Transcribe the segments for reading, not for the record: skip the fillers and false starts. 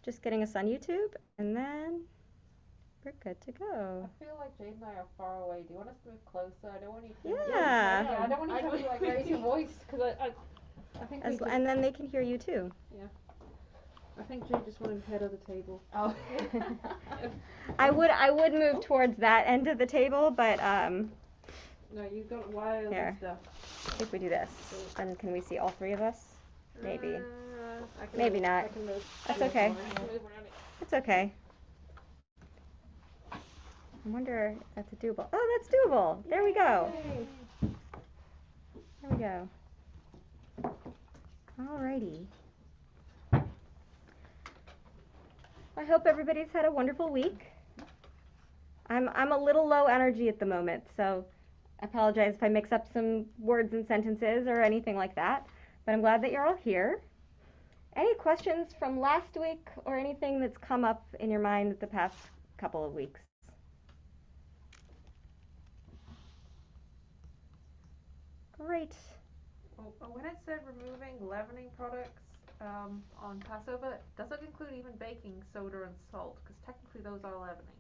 Just getting us on YouTube, and then we're good to go. I feel like Jade and I are far away. Do you want us to move closer? I don't want you to. Yeah. Yeah, I don't want you to have to like raise your voice because I think we and then they can hear you too. Yeah. I think Jade just wanted to head of the table. Oh. I would move towards that end of the table, but No, you've got wires here. and stuff. If we do this, then can we see all three of us? Maybe. Maybe not. I can move. That's okay. It's okay. I wonder if that's doable. Oh, that's doable. There we go. There we go. Alrighty. I hope everybody's had a wonderful week. I'm a little low energy at the moment, so I apologize if I mix up some words and sentences or anything like that, but I'm glad that you're all here. Any questions from last week or anything that's come up in your mind the past couple of weeks? Great. When it said removing leavening products on Passover, does it include even baking soda and salt? Because technically those are leavening.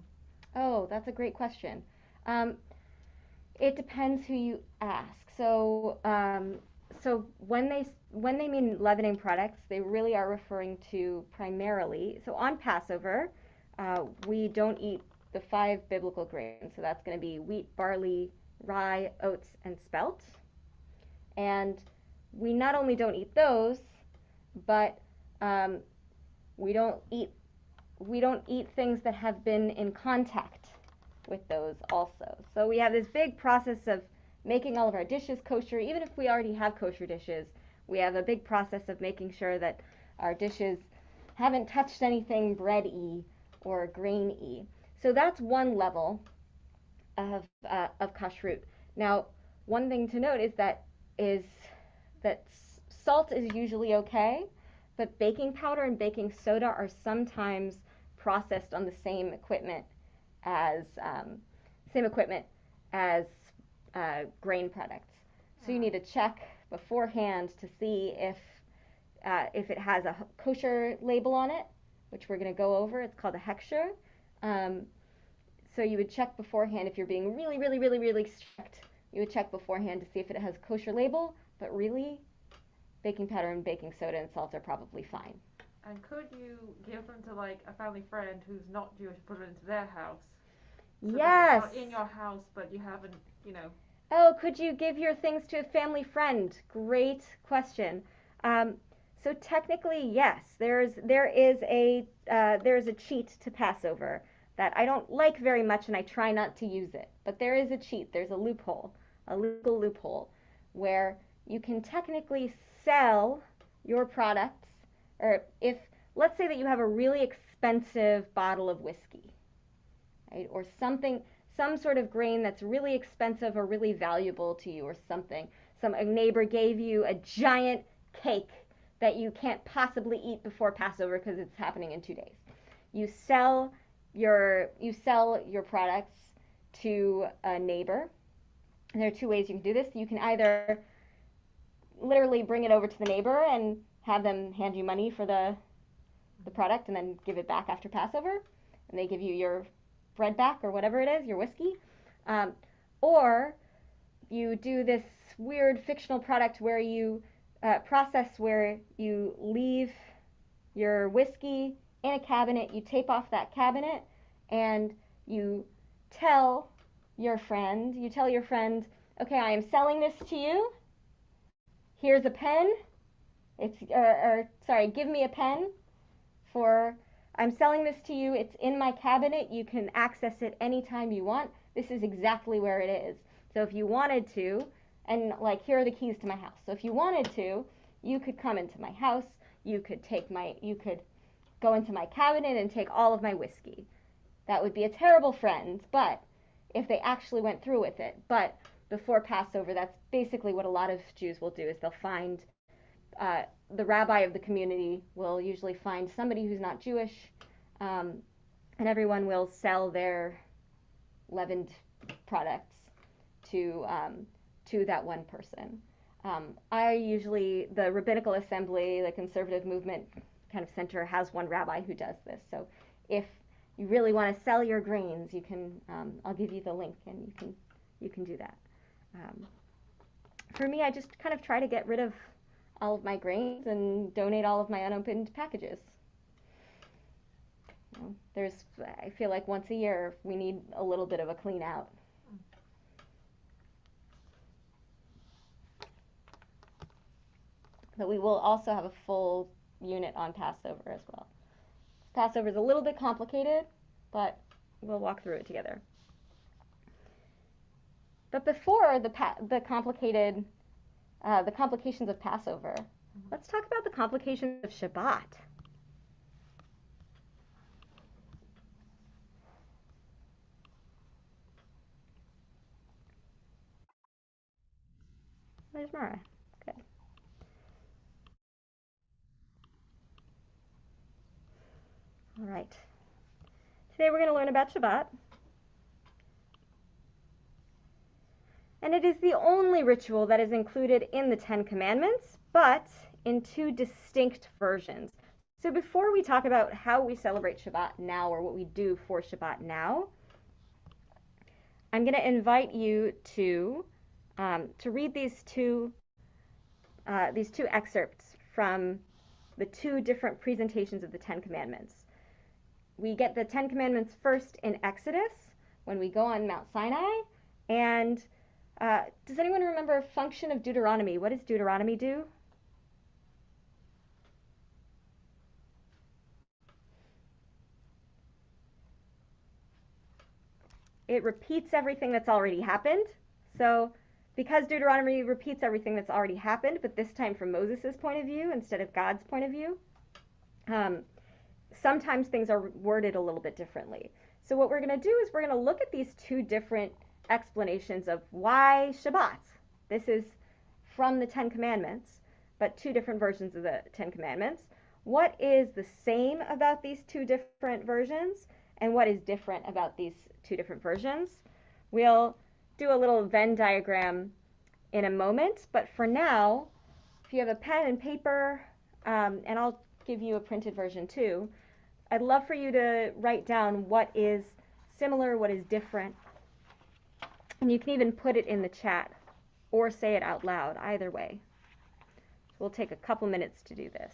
Oh, that's a great question. It depends who you ask. So when they mean leavening products, they really are referring to primarily. So on Passover, we don't eat the 5 biblical grains. So that's going to be wheat, barley, rye, oats, and spelt. And we not only don't eat those, but we don't eat things that have been in contact with those also. So we have this big process of making all of our dishes kosher. Even if we already have kosher dishes, we have a big process of making sure that our dishes haven't touched anything bread-y or grain-y. So that's one level of kashrut. Now, one thing to note is that salt is usually okay, but baking powder and baking soda are sometimes processed on the same equipment as grain products. So you need to check beforehand to see if it has a kosher label on it, which we're going to go over. It's called a hechsher. So you would check beforehand if you're being really, really, really, really strict. You would check beforehand to see if it has a kosher label, but really, baking powder and baking soda and salt are probably fine. And could you give them to like a family friend who's not Jewish, put it into their house? So yes. It's not in your house, but you haven't, Oh, could you give your things to a family friend? Great question. So technically, yes. There is a cheat to Passover that I don't like very much, and I try not to use it. But there is a cheat. There's a loophole, a legal loophole, where you can technically sell your products, or if let's say that you have a really expensive bottle of whiskey, right, or some sort of grain that's really expensive or really valuable to you, or something. A neighbor gave you a giant cake that you can't possibly eat before Passover because it's happening in 2 days. You sell your products to a neighbor. And there are 2 ways you can do this. You can either literally bring it over to the neighbor and have them hand you money for the product and then give it back after Passover, and they give you your bread back or whatever it is, your whiskey. Or you do this weird fictional product where you process where you leave your whiskey in a cabinet, you tape off that cabinet, and you tell your friend, okay, I am selling this to you. Here's a pen. Give me a pen I'm selling this to you. It's in my cabinet. You can access it anytime you want. This is exactly where it is. So if you wanted to, and like here are the keys to my house. So if you wanted to, you could come into my house. You could go into my cabinet and take all of my whiskey. That would be a terrible friend, but if they actually went through with it. But before Passover, that's basically what a lot of Jews will do, is they'll find the rabbi of the community will usually find somebody who's not Jewish, and everyone will sell their leavened products to that one person. The Rabbinical Assembly, the conservative movement kind of center, has one rabbi who does this. So if you really want to sell your grains, you can. I'll give you the link, and you can do that. For me, I just kind of try to get rid of all of my grains and donate all of my unopened packages. I feel like once a year we need a little bit of a clean out. But we will also have a full unit on Passover as well. Passover is a little bit complicated, but we'll walk through it together. But before the complications of Passover, let's talk about the complications of Shabbat. There's Mara. Good. All right. Today we're going to learn about Shabbat. And it is the only ritual that is included in the Ten Commandments, but in two distinct versions. So before we talk about how we celebrate Shabbat now, or what we do for Shabbat now, I'm going to invite you to read these two excerpts from the two different presentations of the Ten Commandments. We get the Ten Commandments first in Exodus, when we go on Mount Sinai. And does anyone remember a function of Deuteronomy? What does Deuteronomy do? It repeats everything that's already happened. So because Deuteronomy repeats everything that's already happened, but this time from Moses' point of view instead of God's point of view, sometimes things are worded a little bit differently. So what we're going to do is we're going to look at these two different explanations of why Shabbat. This is from the Ten Commandments, but two different versions of the Ten Commandments. What is the same about these two different versions, and what is different about these two different versions? We'll do a little Venn diagram in a moment, but for now, if you have a pen and paper, and I'll give you a printed version too, I'd love for you to write down what is similar, what is different, and you can even put it in the chat or say it out loud, either way. We'll take a couple minutes to do this.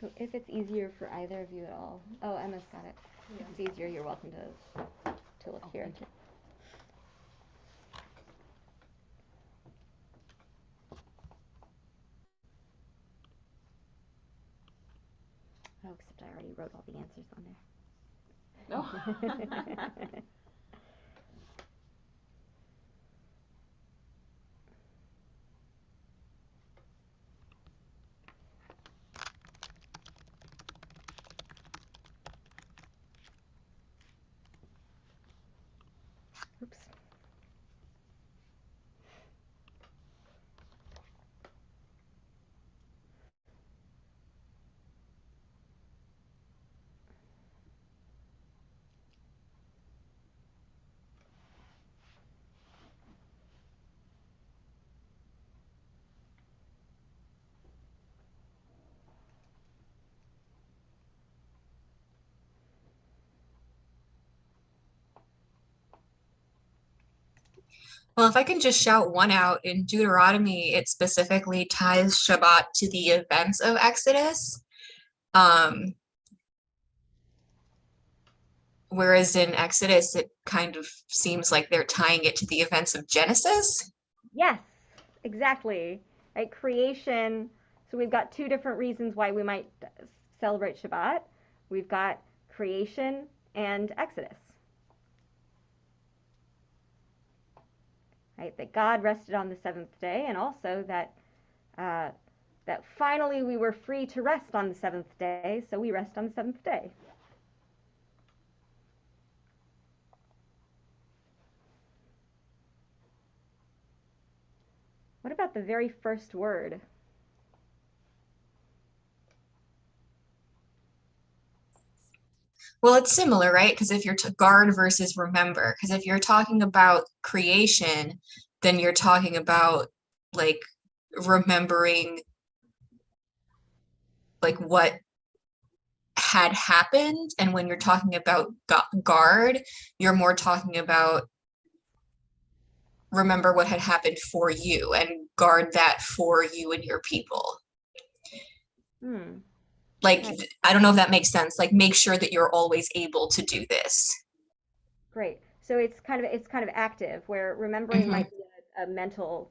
So if it's easier for either of you at all, oh, Emma's got it. Yeah. If it's easier, you're welcome to look here. Oh, except I already wrote all the answers on there. No. Oops. Well, if I can just shout one out, in Deuteronomy, it specifically ties Shabbat to the events of Exodus. Whereas in Exodus, it kind of seems like they're tying it to the events of Genesis. Yes, exactly. Right, creation. So we've got two different reasons why we might celebrate Shabbat. We've got creation and Exodus. Right, that God rested on the seventh day, and also that that finally we were free to rest on the seventh day, so we rest on the seventh day. What about the very first word? Well, it's similar, right? Because if you're to guard versus remember, because if you're talking about creation, then you're talking about like remembering like what had happened. And when you're talking about guard, you're more talking about remember what had happened for you and guard that for you and your people. Hmm. Like, Nice. I don't know if that makes sense. Like, make sure that you're always able to do this. Great. So it's kind of active, where remembering Hmm. might be a mental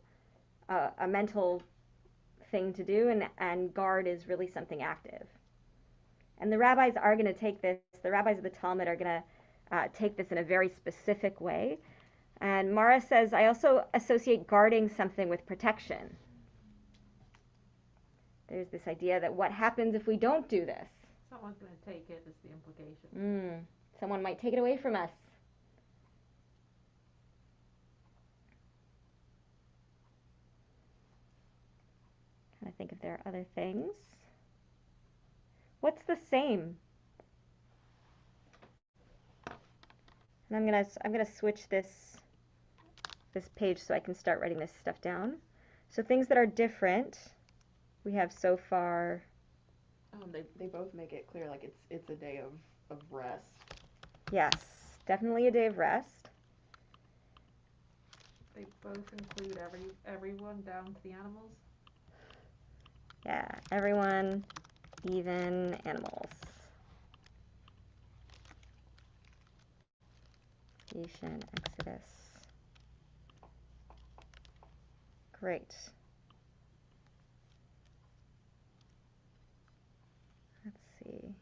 thing to do, and guard is really something active. And the rabbis are going to take this. The rabbis of the Talmud are going to take this in a very specific way. And Mara says, I also associate guarding something with protection. There's this idea that what happens if we don't do this? Someone's going to take it, is the implication. Someone might take it away from us. I think if there are other things. What's the same? And I'm gonna switch this page so I can start writing this stuff down. So things that are different, we have so far. They both make it clear like it's a day of rest. Yes, definitely a day of rest. They both include everyone down to the animals. Yeah, everyone, even animals. Creation, Exodus. Great. Let's see.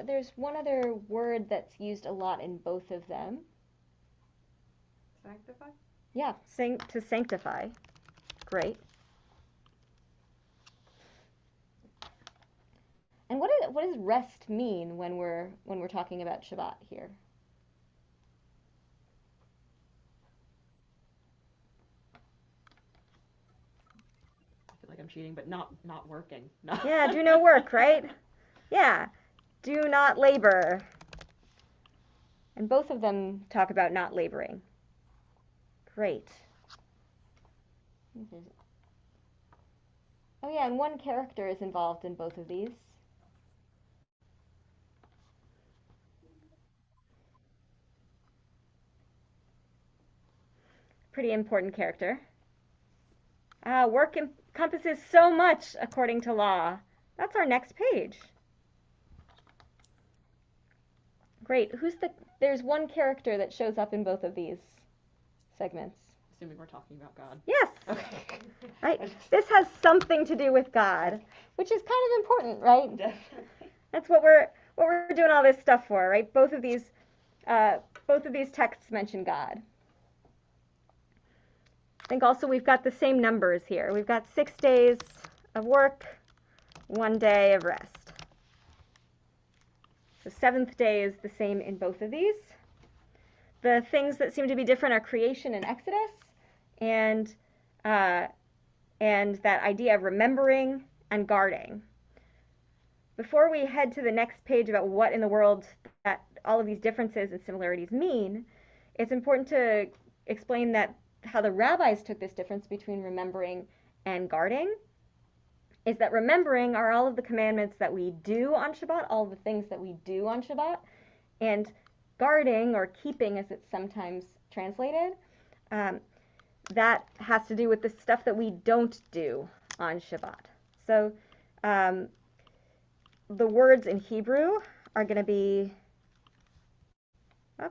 There's one other word that's used a lot in both of them. Sanctify? Yeah, to sanctify. Great. And what does rest mean when we're talking about Shabbat here? I feel like I'm cheating, but not working. Yeah, do no work, right? Yeah, do not labor. And both of them talk about not laboring. Great. Oh yeah, and one character is involved in both of these. Pretty important character. Work encompasses so much according to law. That's our next page. Great. There's one character that shows up in both of these segments. Assuming we're talking about God. Yes. Okay. Right? This has something to do with God, which is kind of important, right? Definitely. That's what we're doing all this stuff for, right? Both of these texts mention God. I think also we've got the same numbers here. We've got 6 days of work, 1 day of rest. The 7th day is the same in both of these. The things that seem to be different are creation and Exodus, and that idea of remembering and guarding. Before we head to the next page about what in the world that all of these differences and similarities mean, it's important to explain that how the rabbis took this difference between remembering and guarding is that remembering are all of the commandments that we do on Shabbat, all of the things that we do on Shabbat, and guarding, or keeping as it's sometimes translated, that has to do with the stuff that we don't do on Shabbat. So the words in Hebrew are going to be, can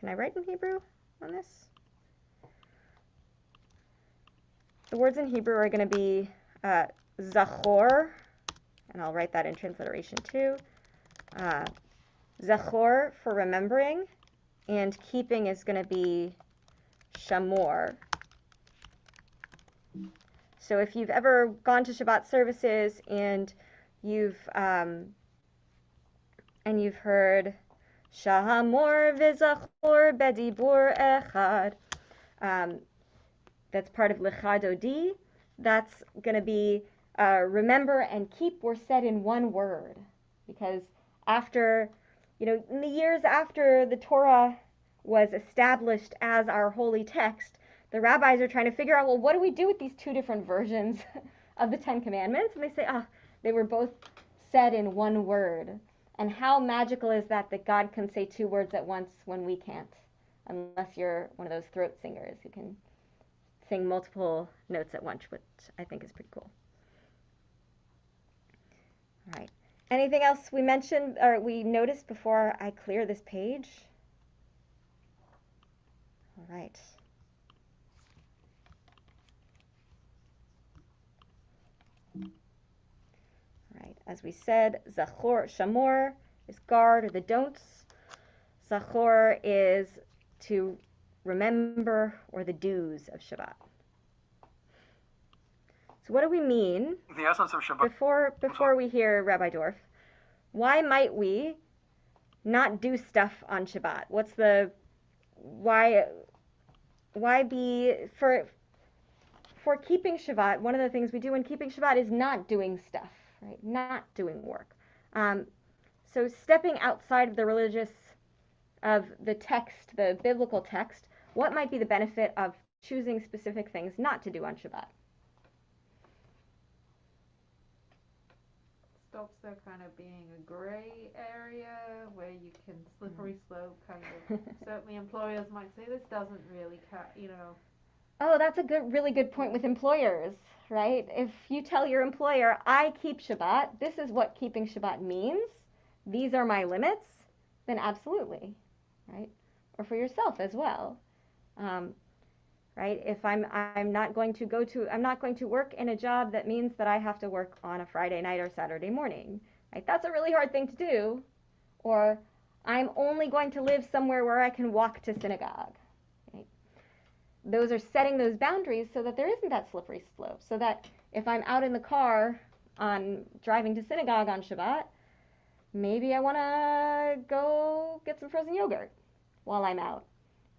I write in Hebrew on this? The words in Hebrew are going to be Zachor, and I'll write that in transliteration too. Zachor for remembering, and keeping is going to be Shamor. So if you've ever gone to Shabbat services and you've heard Shahamor v'zachor bedibur echad. That's part of Lechadodi. That's going to be remember and keep were said in one word. Because after, in the years after the Torah was established as our holy text, the rabbis are trying to figure out, well, what do we do with these two different versions of the Ten Commandments? And they say, they were both said in one word. And how magical is that God can say two words at once when we can't? Unless you're one of those throat singers who can sing multiple notes at once, which I think is pretty cool. All right. Anything else we mentioned or we noticed before I clear this page? All right. All right. As we said, Zachor, Shamor is guard or the don'ts. Zachor is to remember or the do's of Shabbat. So what do we mean? The essence of Shabbat. Before we hear Rabbi Dorf, why might we not do stuff on Shabbat? Why be for keeping Shabbat? One of the things we do in keeping Shabbat is not doing stuff, right? Not doing work. So stepping outside of the text, the biblical text, what might be the benefit of choosing specific things not to do on Shabbat? Stops there kind of being a gray area where you can slippery slope kind of. Certainly employers might say this doesn't really Oh, that's a really good point with employers, right? If you tell your employer, I keep Shabbat, this is what keeping Shabbat means, these are my limits, then absolutely, right? Or for yourself as well. Right? If I'm not going to work in a job that means that I have to work on a Friday night or Saturday morning. Right? That's a really hard thing to do. Or I'm only going to live somewhere where I can walk to synagogue. Right? Those are setting those boundaries so that there isn't that slippery slope. So that if I'm out in the car on driving to synagogue on Shabbat, maybe I want to go get some frozen yogurt while I'm out.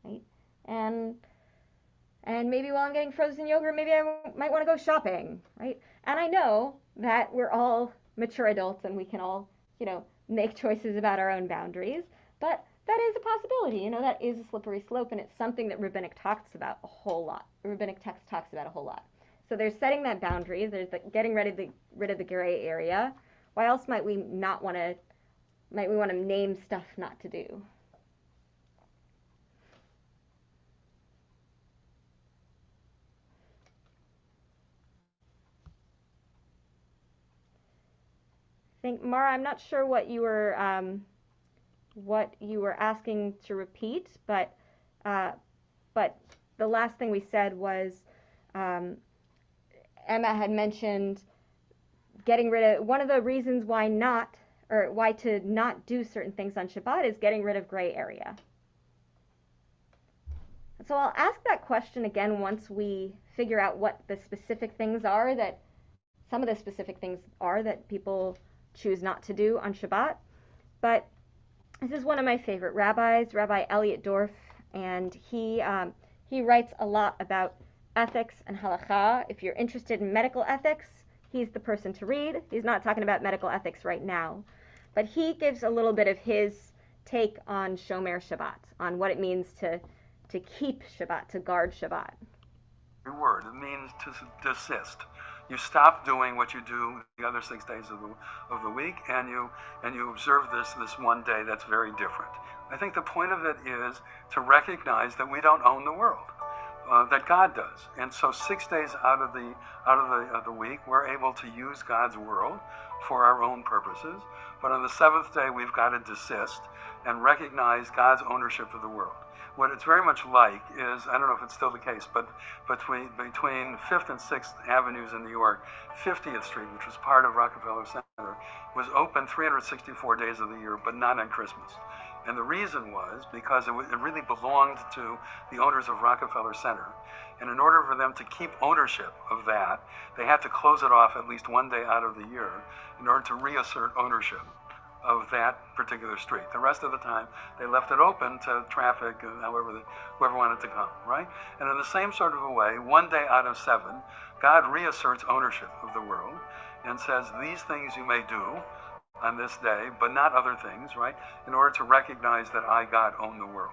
Right? And maybe while I'm getting frozen yogurt, maybe I might want to go shopping, right? And I know that we're all mature adults and we can all, make choices about our own boundaries. But that is a possibility, that is a slippery slope, and it's something that rabbinic talks about a whole lot. Rabbinic text talks about a whole lot. So there's setting that boundary. There's getting rid of the gray area. Why else might we want to name stuff not to do? Mara, I'm not sure what you were asking to repeat, but the last thing we said was Emma had mentioned getting rid of one of the reasons why to not do certain things on Shabbat is getting rid of gray area. So I'll ask that question again once we figure out what the specific things are that people choose not to do on Shabbat. But this is one of my favorite rabbis, Rabbi Elliot Dorf, and he writes a lot about ethics and halakha. If you're interested in medical ethics, he's the person to read. He's not talking about medical ethics right now, but he gives a little bit of his take on Shomer Shabbat, on what it means to keep Shabbat, to guard Shabbat. Word. It means to desist. You stop doing what you do the other 6 days of the week, and you observe this one day that's very different. I think the point of it is to recognize that we don't own the world, that God does, and so 6 days out of the week we're able to use God's world for our own purposes. But on the seventh day we've got to desist and recognize God's ownership of the world. What it's very much like is, I don't know if it's still the case, but between 5th and 6th Avenues in New York, 50th Street, which was part of Rockefeller Center, was open 364 days of the year, but not on Christmas. And the reason was because it really belonged to the owners of Rockefeller Center. And in order for them to keep ownership of that, they had to close it off at least one day out of the year in order to reassert ownership of that particular street. The rest of the time, they left it open to traffic, whoever wanted to come, right? And in the same sort of a way, one day out of 7, God reasserts ownership of the world and says, these things you may do on this day, but not other things, right? In order to recognize that I, God, own the world.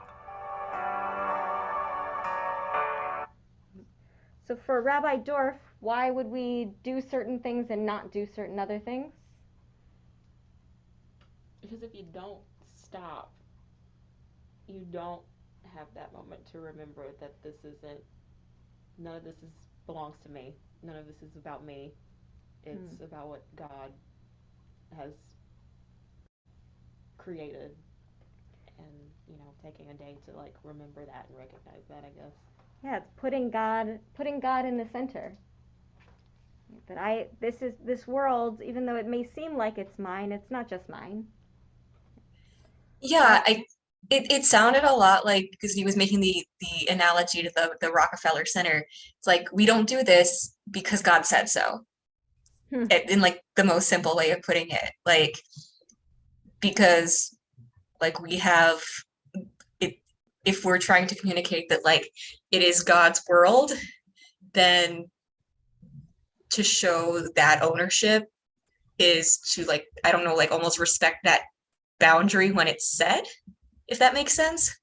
So for Rabbi Dorf, why would we do certain things and not do certain other things? Because if you don't stop, you don't have that moment to remember that none of this belongs to me. None of this is about me. It's about what God has created, and taking a day to like remember that and recognize that, I guess. Yeah, it's putting God in the center. That this world, even though it may seem like it's mine, it's not just mine. Yeah, it sounded a lot like, because he was making the analogy to the Rockefeller Center. It's like, we don't do this because God said so. In like the most simple way of putting it. Like, because like we have it, if we're trying to communicate that like it is God's world, then to show that ownership is to like, I don't know, like almost respect that boundary when it's set, if that makes sense.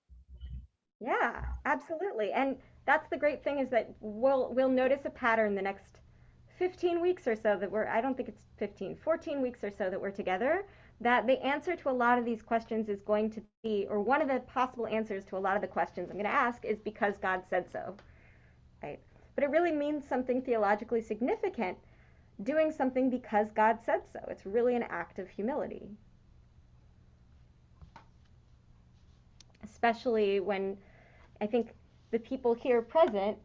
Yeah, absolutely. And that's the great thing, is that we'll notice a pattern the next 15 weeks or so that I don't think it's 15, 14 weeks or so that we're together, that the answer to a lot of these questions is going to be, or one of the possible answers to a lot of the questions I'm going to ask is because God said so, right? But it really means something theologically significant, doing something because God said so. It's really an act of humility. Especially when I think the people here present,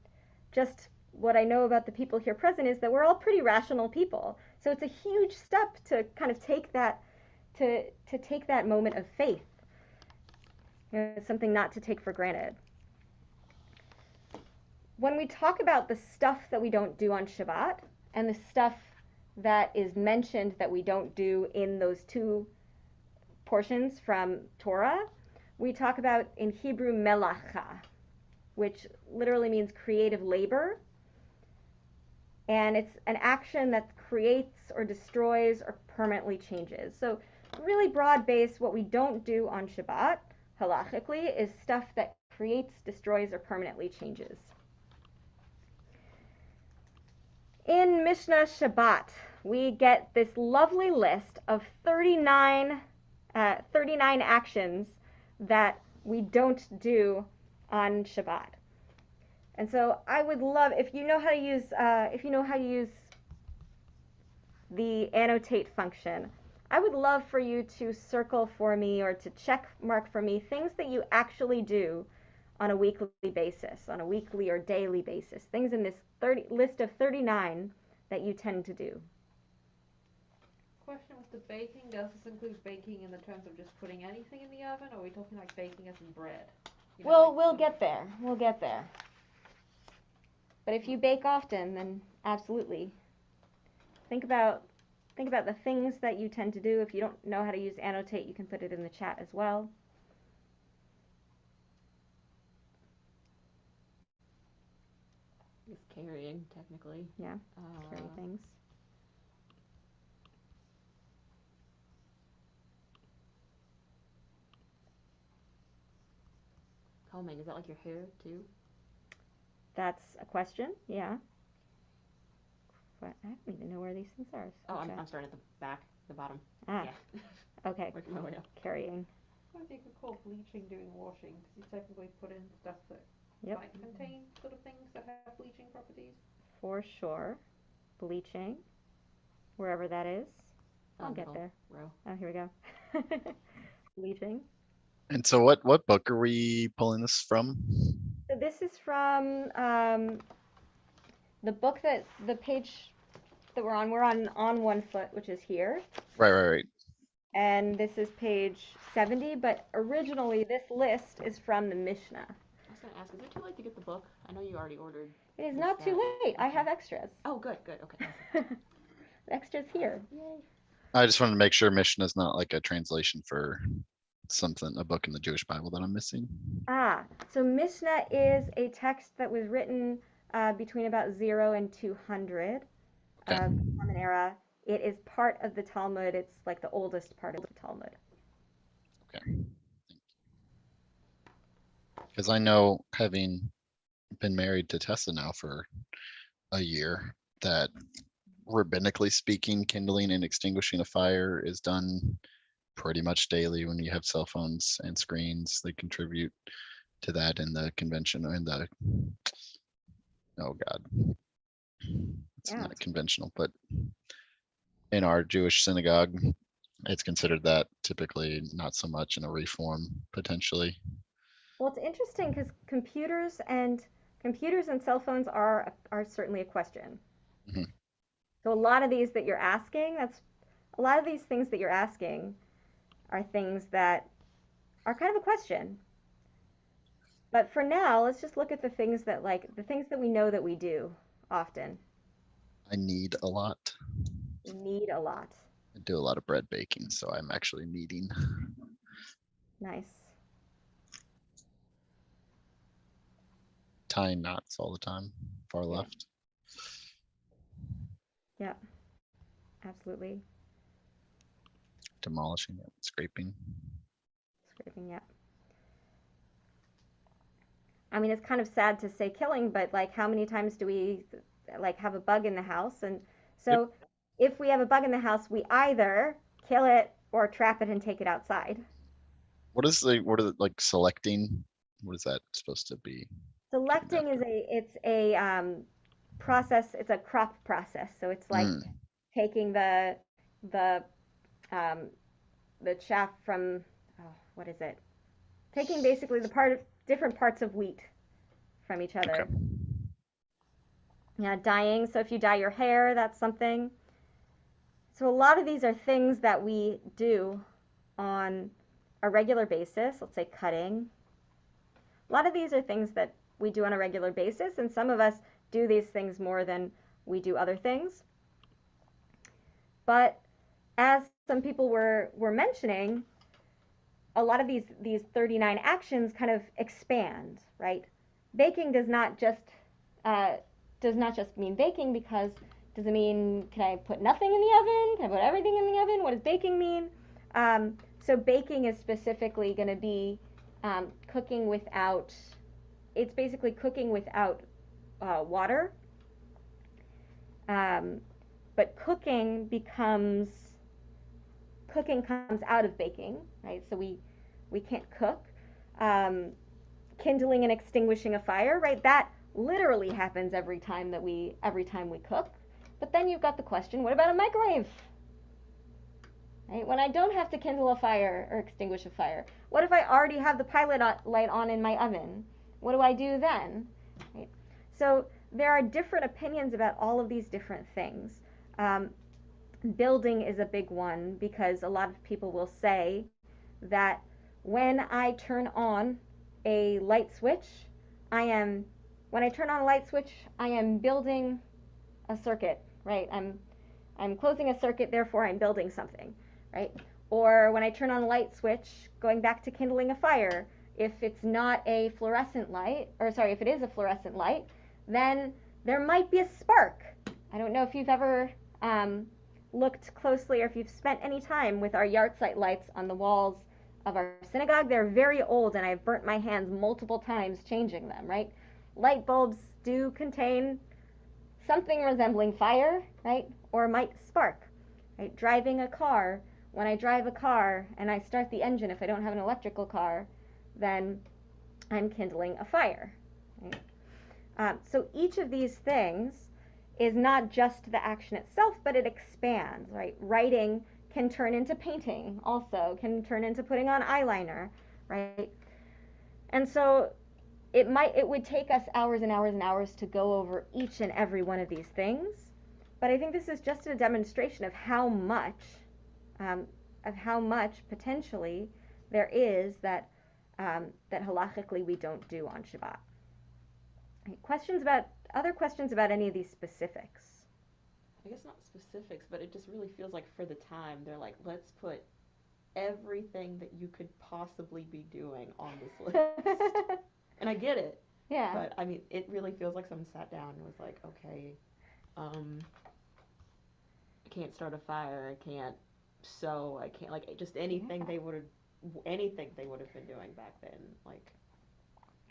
just what I know about the people here present is that we're all pretty rational people. So it's a huge step to kind of take that to take that moment of faith. It's something not to take for granted. When we talk about the stuff that we don't do on Shabbat and the stuff that is mentioned that we don't do in those 2 portions from Torah, we talk about in Hebrew melacha, which literally means creative labor. And it's an action that creates or destroys or permanently changes. So really broad-based, what we don't do on Shabbat, halachically, is stuff that creates, destroys, or permanently changes. In Mishnah Shabbat, we get this lovely list of 39 actions that we don't do on Shabbat. And so I would love, if you know how to use the annotate function, I would love for you to circle for me or to check mark for me things that you actually do on a weekly basis, on a weekly or daily basis, things in this list of 39 that you tend to do. Question with the baking, does this include baking in the terms of just putting anything in the oven, or are we talking like baking as in bread? We'll get there. We'll get there. But if you bake often, then absolutely. Think about the things that you tend to do. If you don't know how to use annotate, you can put it in the chat as well. It's carrying, technically. Yeah, carry things. Combing, is that like your hair, too? That's a question, yeah. But I don't even know where these things are. Oh, I'm starting at the back, the bottom. Ah, Yeah. okay. Working my way up. Carrying. I think you could call bleaching doing washing, because you technically put in stuff that might contain sort of things that have bleaching properties. For sure. Bleaching. Wherever that is. I'll get there. Row. Oh, here we go. Bleaching. And so what book are we pulling this from? So this is from the book the page that we're on. We're on 1 foot, which is here. Right. And this is page 70, but originally this list is from the Mishnah. I was going to ask, is it too late to get the book? I know you already ordered. It is not too late. I have extras. Oh, good, okay. The extras here. Yay. I just wanted to make sure Mishnah is not like a translation for something, a book in the Jewish Bible that I'm missing. So Mishnah is a text that was written between about 0 and 200 Okay. of the Common Era. It is part of the Talmud. It's like the oldest part of the Talmud. Okay. Because I know, having been married to Tessa now for a year, that rabbinically speaking, kindling and extinguishing a fire is done pretty much daily when you have cell phones and screens. They contribute to that in the convention and the, oh God, it's Yeah. not conventional, but in our Jewish synagogue, it's considered that typically, not so much in a reform potentially. Well, it's interesting because computers and cell phones are certainly a question. Mhm. So a lot of these that you're asking, that's a lot of these things that you're asking are things that are kind of a question. But for now, let's just look at the things that we know that we do often. I need a lot. We need a lot. I do a lot of bread baking, so I'm actually needing. Nice. Tying knots all the time. Far Yeah. left. Yeah. Absolutely. Demolishing it, scraping. Scraping, yeah. I mean, it's kind of sad to say killing, but like, how many times do we like have a bug in the house? And so, if we have a bug in the house, we either kill it or trap it and take it outside. What is like selecting? What is that supposed to be? Selecting is After? a process. It's a crop process. So it's like taking the um, the chaff from what is it? Taking basically different parts of wheat from each other. Okay. Yeah, dyeing. So if you dye your hair, that's something. So a lot of these are things that we do on a regular basis. Let's say cutting. A lot of these are things that we do on a regular basis, and some of us do these things more than we do other things. But as some people were mentioning, a lot of these 39 actions kind of expand, right? Baking uh, does not just mean baking, because does it mean can I put nothing in the oven? Can I put everything in the oven? What does baking mean? So baking is specifically going to be cooking without. It's basically cooking without water. Um, but cooking comes out of baking, right? So we can't cook. Um, Kindling and extinguishing a fire, right? That literally happens every time we cook. But then you've got the question, what about a microwave? Right? When I don't have to kindle a fire or extinguish a fire, what if I already have the pilot light on in my oven? What do I do then? Right? So there are different opinions about all of these different things. Building is a big one, because a lot of people will say that when I turn on a light switch, I am when I turn on a light switch, I am building a circuit, right? I'm closing a circuit, therefore I'm building something, right? Or when I turn on a light switch, going back to kindling a fire, if it's not a fluorescent light, or sorry, if it is a fluorescent light, then there might be a spark. I don't know if you've ever looked closely, or if you've spent any time with our yahrzeit lights on the walls of our synagogue. They're very old, and I've burnt my hands multiple times changing them, right? Light bulbs do contain something resembling fire, right? Or might spark, right? Driving a car, when I drive a car and I start the engine, if I don't have an electrical car, then I'm kindling a fire, right? So each of these things is not just the action itself, but it expands, right? Writing can turn into painting, also can turn into putting on eyeliner, right? And so it would take us hours and hours and hours to go over each and every one of these things, but I think this is just a demonstration um, of how much potentially there is that that halachically we don't do on Shabbat. Right, other questions about any of these specifics? I guess not specifics, but it just really feels like for the time they're like, let's put everything that you could possibly be doing on this list. And I get it, Yeah. but I mean, it really feels like someone sat down and was like, okay, I can't start a fire, I can't sew, I can't like just anything Yeah. they would have been doing back then, like.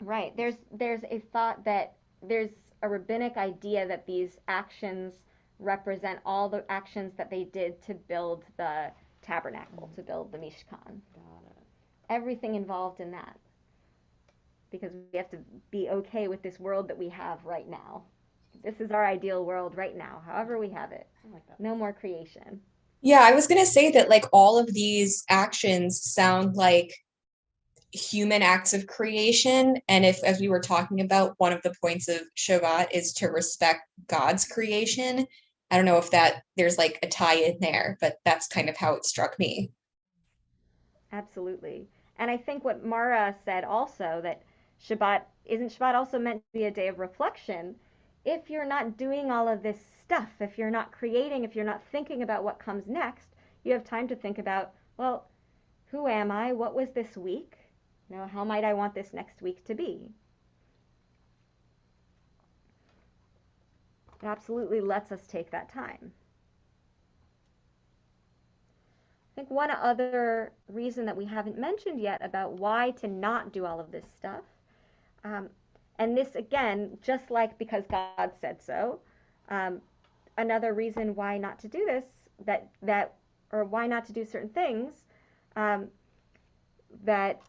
Right. There's a thought that there's a rabbinic idea that these actions represent all the actions that they did to build the tabernacle, to build the Mishkan. Got it. Everything involved in that. Because we have to be okay with this world that we have right now. This is our ideal world right now, however we have it. I like that. No more creation. Yeah, I was gonna say that like all of these actions sound like human acts of creation. And if, as we were talking about, one of the points of Shabbat is to respect God's creation, I don't know if that there's like a tie in there, but that's kind of how it struck me. Absolutely. And I think what Mara said also, that Shabbat also meant to be a day of reflection? If you're not doing all of this stuff, if you're not creating, if you're not thinking about what comes next, you have time to think about, well, who am I? What was this week? How might I want this next week to be? It absolutely lets us take that time. I think one other reason that we haven't mentioned yet about why to not do all of this stuff, and this again, just like because God said so, another reason why not to do this, or why not to do certain things, that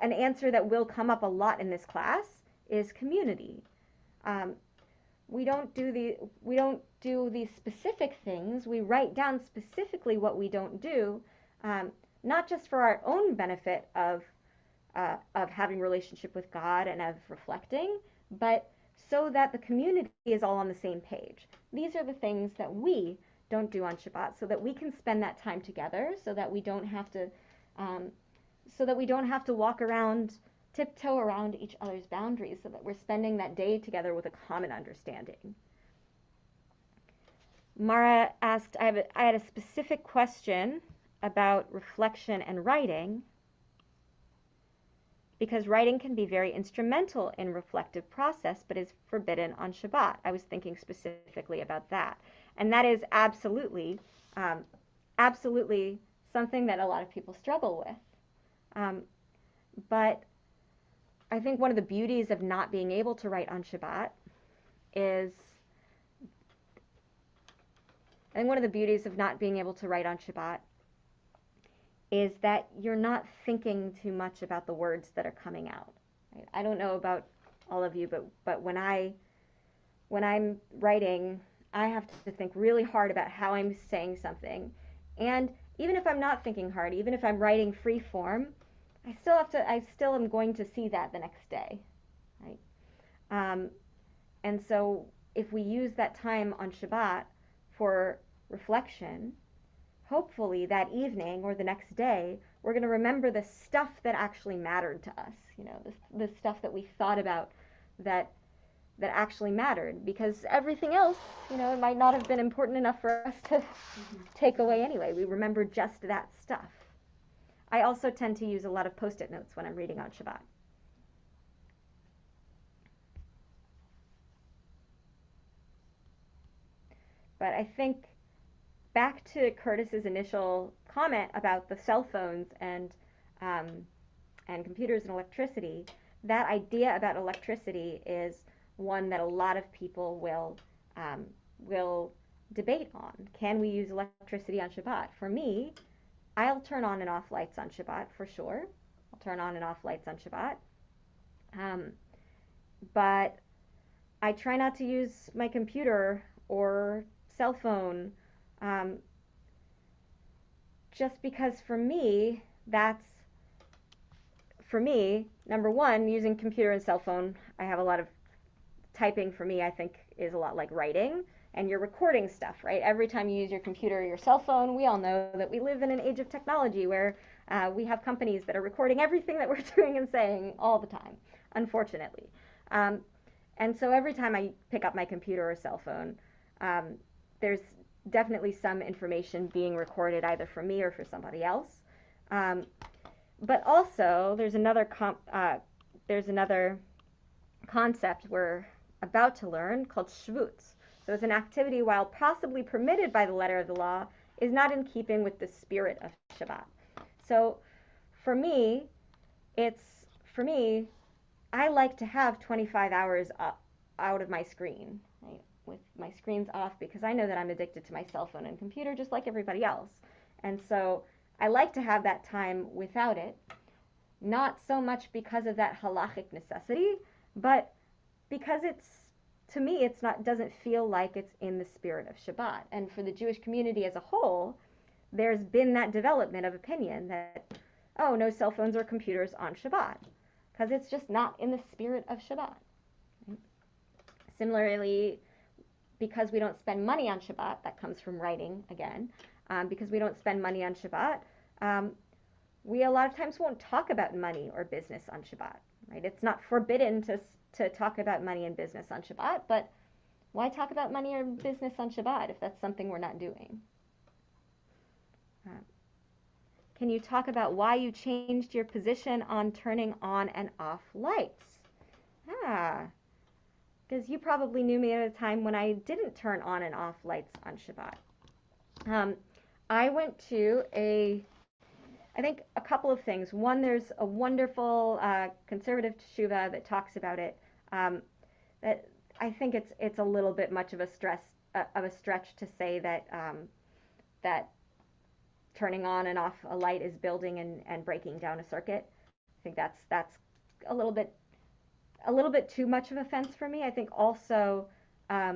an answer that will come up a lot in this class is community. We don't do these specific things. We write down specifically what we don't do, not just for our own benefit of having relationship with God and of reflecting, but so that the community is all on the same page. These are the things that we don't do on Shabbat, so that we can spend that time together, so that we don't have to walk around, tiptoe around each other's boundaries, so that we're spending that day together with a common understanding. Mara asked, I had a specific question about reflection and writing, because writing can be very instrumental in reflective process, but is forbidden on Shabbat. I was thinking specifically about that. And that is absolutely something that a lot of people struggle with. But I think one of the beauties of not being able to write on Shabbat is that you're not thinking too much about the words that are coming out. Right? I don't know about all of you, but when I'm writing, I have to think really hard about how I'm saying something. And even if I'm not thinking hard, even if I'm writing free form, I still am going to see that the next day, right? And so if we use that time on Shabbat for reflection, hopefully that evening or the next day, we're going to remember the stuff that actually mattered to us, the stuff that we thought about that actually mattered, because everything else, it might not have been important enough for us to take away anyway. We remember just that stuff. I also tend to use a lot of post-it notes when I'm reading on Shabbat. But I think back to Curtis's initial comment about the cell phones and computers and electricity, that idea about electricity is one that a lot of people will debate on. Can we use electricity on Shabbat? For me, I'll turn on and off lights on Shabbat for sure. I'll turn on and off lights on Shabbat. But I try not to use my computer or cell phone, just because for me, number one, using computer and cell phone, I have a lot of typing. For me, I think is a lot like writing, and you're recording stuff, right? Every time you use your computer or your cell phone, we all know that we live in an age of technology where we have companies that are recording everything that we're doing and saying all the time, unfortunately. And so every time I pick up my computer or cell phone, there's definitely some information being recorded either for me or for somebody else. But also, there's another concept we're about to learn called shvut. So it's an activity, while possibly permitted by the letter of the law, is not in keeping with the spirit of Shabbat. So for me, I like to have 25 hours out of my screen, right? With my screens off, because I know that I'm addicted to my cell phone and computer just like everybody else. And so I like to have that time without it, not so much because of that halachic necessity, but because to me, doesn't feel like it's in the spirit of Shabbat. And for the Jewish community as a whole, there's been that development of opinion that, oh, no cell phones or computers on Shabbat, because it's just not in the spirit of Shabbat. Right? Similarly, because we don't spend money on Shabbat, that comes from writing again, because we don't spend money on Shabbat, we a lot of times won't talk about money or business on Shabbat. Right? It's not forbidden to talk about money and business on Shabbat, but why talk about money or business on Shabbat if that's something we're not doing? Can you talk about why you changed your position on turning on and off lights? Because you probably knew me at a time when I didn't turn on and off lights on Shabbat. I went to I think a couple of things. One, there's a wonderful conservative teshuva that talks about it. That I think it's a little bit much of a stretch to say that that turning on and off a light is building and breaking down a circuit. I think that's a little bit too much of a fence for me. I think also I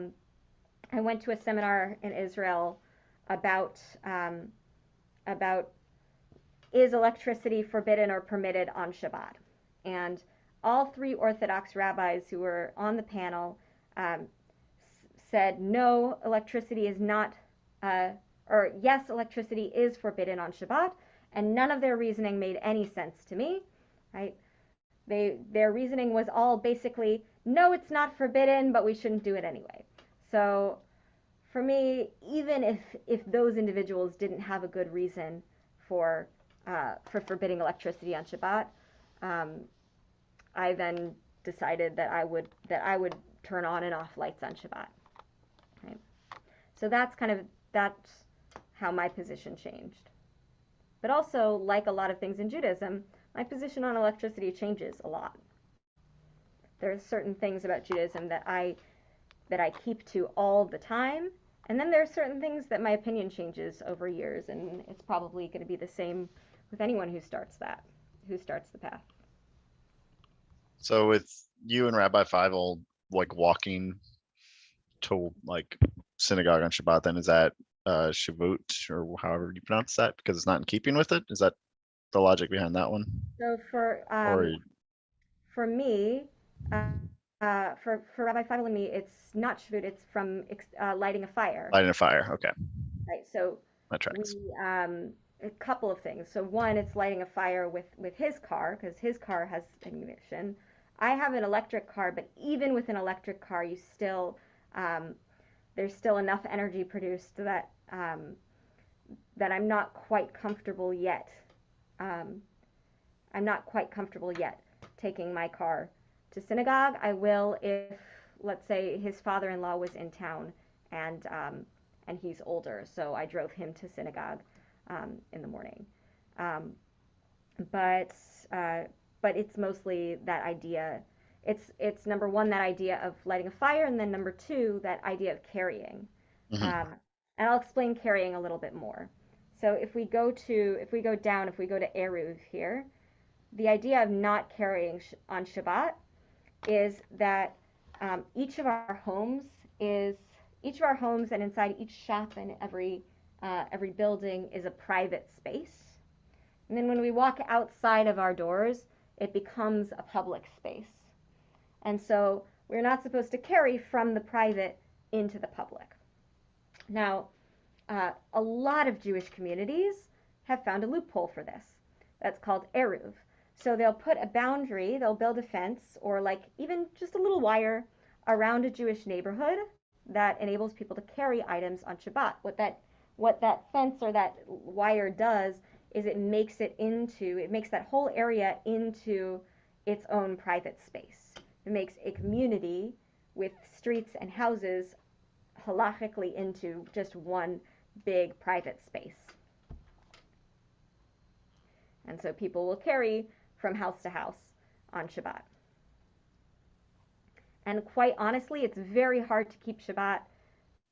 went to a seminar in Israel about is electricity forbidden or permitted on Shabbat, and all three Orthodox rabbis who were on the panel said no, electricity is not, or yes, electricity is forbidden on Shabbat, and none of their reasoning made any sense to me, right? Their reasoning was all basically, no, it's not forbidden, but we shouldn't do it anyway. So for me, even if those individuals didn't have a good reason for forbidding electricity on Shabbat, I then decided that I would turn on and off lights on Shabbat. Right? So that's how my position changed. But also, like a lot of things in Judaism, my position on electricity changes a lot. There are certain things about Judaism that I keep to all the time, and then there are certain things that my opinion changes over years, and it's probably going to be the same with anyone who starts the path. So with you and Rabbi Feivel, like walking to like synagogue on Shabbat, then is that Shavut or however you pronounce that, because it's not in keeping with it? Is that the logic behind that one? So for me, for Rabbi Feivel and me, it's not Shavut. It's from lighting a fire. Lighting a fire. Okay. Right. So that tracks. A couple of things. So one, it's lighting a fire with his car, because his car has ignition. I have an electric car, but even with an electric car, you still there's still enough energy produced that that I'm not quite comfortable yet. I'm not quite comfortable yet taking my car to synagogue. I will if, let's say, his father-in-law was in town and he's older, so I drove him to synagogue in the morning. But it's mostly that idea. It's number one, that idea of lighting a fire, and then number two, that idea of carrying. And I'll explain carrying a little bit more. So if we go to Eruv here, the idea of not carrying on Shabbat is that each of our homes and inside each shop and every building is a private space. And then when we walk outside of our doors, it becomes a public space. And so we're not supposed to carry from the private into the public. Now, a lot of Jewish communities have found a loophole for this. That's called Eruv. So they'll put a boundary, they'll build a fence, or like even just a little wire around a Jewish neighborhood that enables people to carry items on Shabbat. What that fence or that wire does is it makes that whole area into its own private space. It makes a community with streets and houses halachically into just one big private space. And so people will carry from house to house on Shabbat. And quite honestly, it's very hard to keep Shabbat,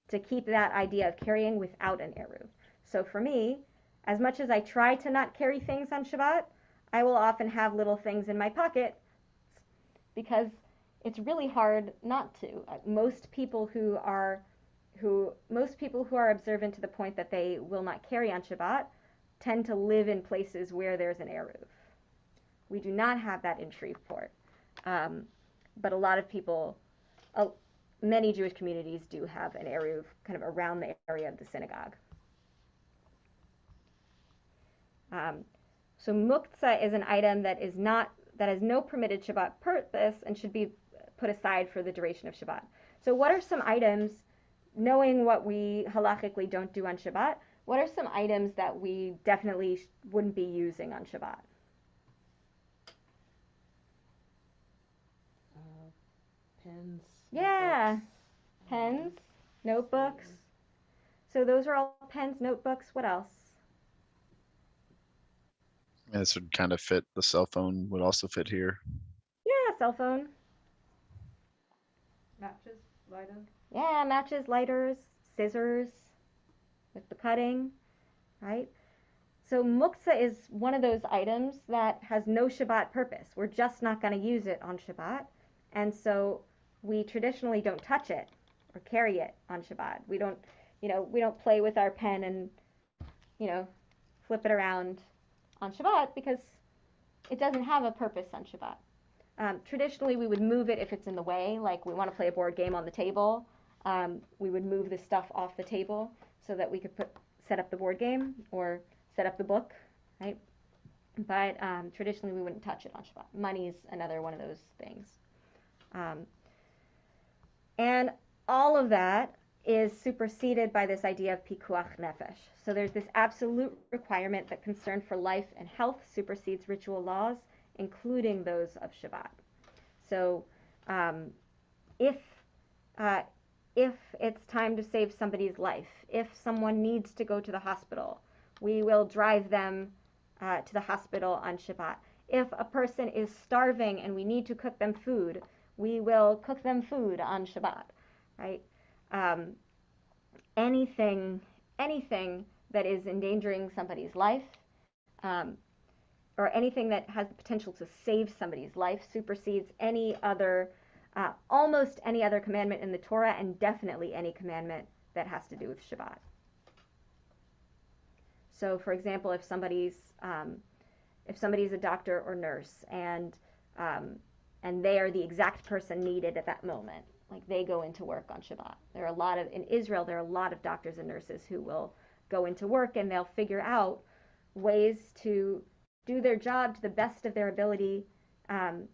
to keep that idea of carrying without an eruv. So for me, as much as I try to not carry things on Shabbat, I will often have little things in my pocket because it's really hard not to. Most people who are observant to the point that they will not carry on Shabbat tend to live in places where there's an eruv. We do not have that in Shreveport. But a lot of people, many Jewish communities do have an eruv kind of around the area of the synagogue. So muktzah is an item that has no permitted Shabbat purpose and should be put aside for the duration of Shabbat. So what are some items, knowing what we halachically don't do on Shabbat, what are some items that we definitely wouldn't be using on Shabbat? Pens. Yeah, Notebooks. pens, notebooks. So those are all pens, notebooks. What else? And this would kind of fit, the cell phone would also fit here. Yeah, cell phone. Matches, lighter. Yeah, matches, lighters, scissors with the cutting, right? So muktzah is one of those items that has no Shabbat purpose. We're just not going to use it on Shabbat. And so we traditionally don't touch it or carry it on Shabbat. We don't play with our pen and, flip it around on Shabbat because it doesn't have a purpose on Shabbat. Traditionally, we would move it if it's in the way, like we want to play a board game on the table. We would move the stuff off the table so that we could set up the board game or set up the book, right? But traditionally, we wouldn't touch it on Shabbat. Money's another one of those things. And all of that is superseded by this idea of pikuach nefesh. So there's this absolute requirement that concern for life and health supersedes ritual laws, including those of Shabbat. So if it's time to save somebody's life, if someone needs to go to the hospital, we will drive them to the hospital on Shabbat. If a person is starving and we need to cook them food, we will cook them food on Shabbat, right? Anything that is endangering somebody's life, or anything that has the potential to save somebody's life supersedes almost any other commandment in the Torah, and definitely any commandment that has to do with Shabbat. So, for example, if somebody's a doctor or nurse and they are the exact person needed at that moment, like they go into work on Shabbat. In Israel, there are a lot of doctors and nurses who will go into work and they'll figure out ways to do their job to the best of their ability, of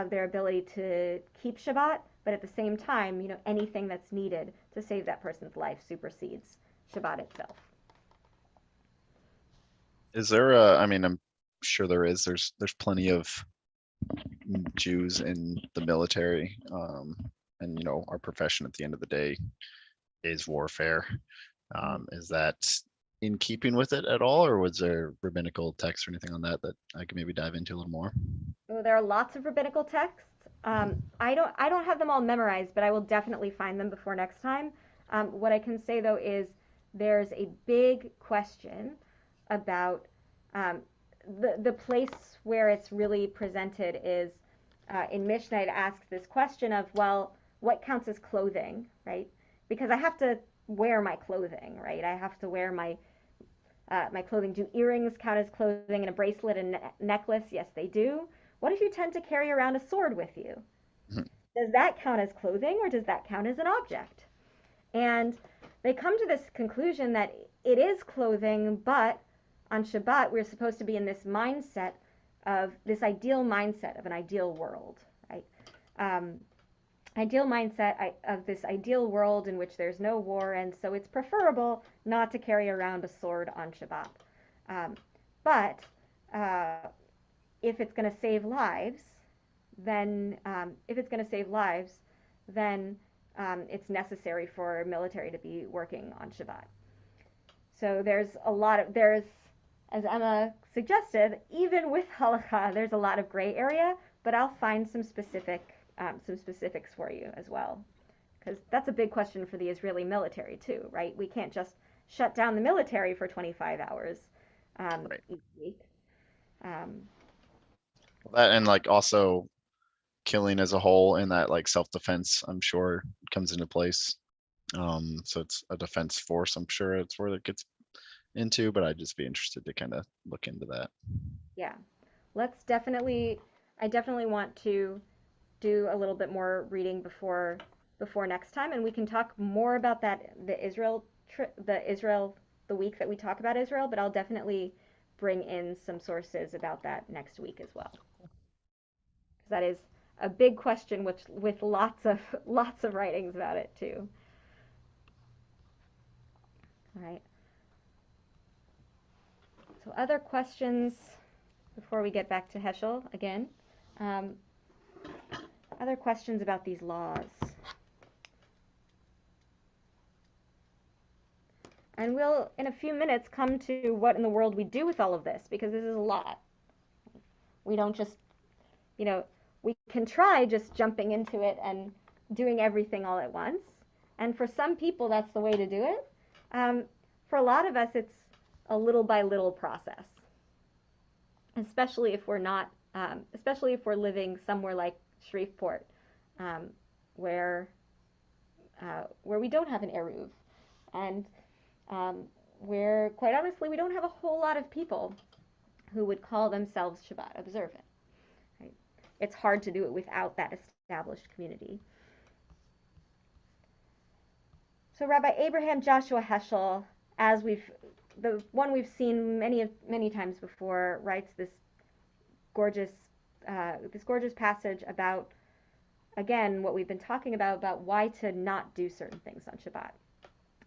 their ability to keep Shabbat, but at the same time, anything that's needed to save that person's life supersedes Shabbat itself. Is there I'm sure there is. There's plenty of Jews in the military, and our profession at the end of the day is warfare. Is that in keeping with it at all, or was there rabbinical text or anything on that I could maybe dive into a little more? Well, there are lots of rabbinical texts. I don't have them all memorized, but I will definitely find them before next time. What I can say though is there's a big question about the place where it's really presented is in Mishnah. It asks this question of, well, what counts as clothing, right? Because I have to wear my clothing, right? I have to wear my clothing. Do earrings count as clothing, and a bracelet and necklace? Yes, they do. What if you tend to carry around a sword with you? Does that count as clothing, or does that count as an object? And they come to this conclusion that it is clothing, but on Shabbat we're supposed to be in this ideal mindset of an ideal world, right? ideal mindset of this ideal world in which there's no war, and so it's preferable not to carry around a sword on Shabbat. Um, but if it's going to save lives, then it's necessary for military to be working on Shabbat. So as Emma suggested, even with halakha, there's a lot of gray area, but I'll find some specifics for you as well, because that's a big question for the Israeli military too, right? We can't just shut down the military for 25 hours Right. each week. That and like also killing as a whole and that like self-defense, I'm sure comes into place. So it's a defense force. I'm sure it's where it gets into, but I'd just be interested to kind of look into that. Yeah, I definitely want to do a little bit more reading before next time, and we can talk more about that the week that we talk about Israel. But I'll definitely bring in some sources about that next week as well, because that is a big question with lots of writings about it too. All right. So other questions before we get back to Heschel again. Um, Other questions about these laws? And we'll, in a few minutes, come to what in the world we do with all of this, because this is a lot. We don't just, we can try just jumping into it and doing everything all at once. And for some people, that's the way to do it. For a lot of us, it's a little by little process, especially if we're living somewhere like Shreveport, where we don't have an eruv, and where, quite honestly, we don't have a whole lot of people who would call themselves Shabbat observant. Right? It's hard to do it without that established community. So Rabbi Abraham Joshua Heschel, the one we've seen many times before, writes this gorgeous passage about, again, what we've been talking about why to not do certain things on Shabbat.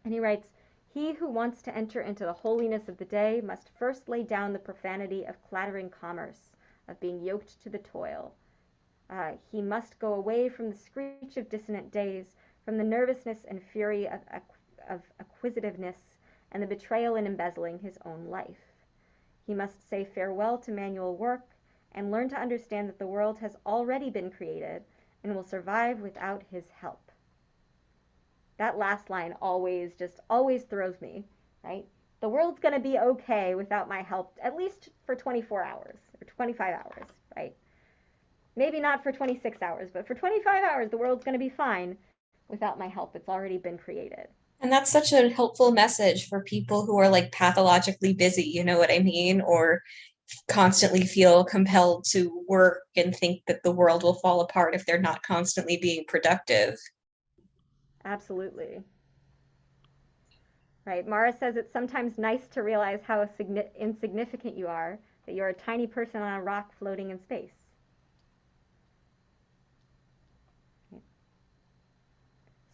And he writes, "He who wants to enter into the holiness of the day must first lay down the profanity of clattering commerce, of being yoked to the toil. He must go away from the screech of dissonant days, from the nervousness and fury of acquisitiveness, and the betrayal and embezzling his own life. He must say farewell to manual work, and learn to understand that the world has already been created and will survive without his help." That last line always throws me, right? The world's going to be okay without my help, at least for 24 hours or 25 hours, right? Maybe not for 26 hours, but for 25 hours, the world's going to be fine without my help. It's already been created. And that's such a helpful message for people who are like pathologically busy, you know what I mean? Or constantly feel compelled to work and think that the world will fall apart if they're not constantly being productive. Absolutely. Right. Mara says it's sometimes nice to realize how insignificant you are, that you're a tiny person on a rock floating in space.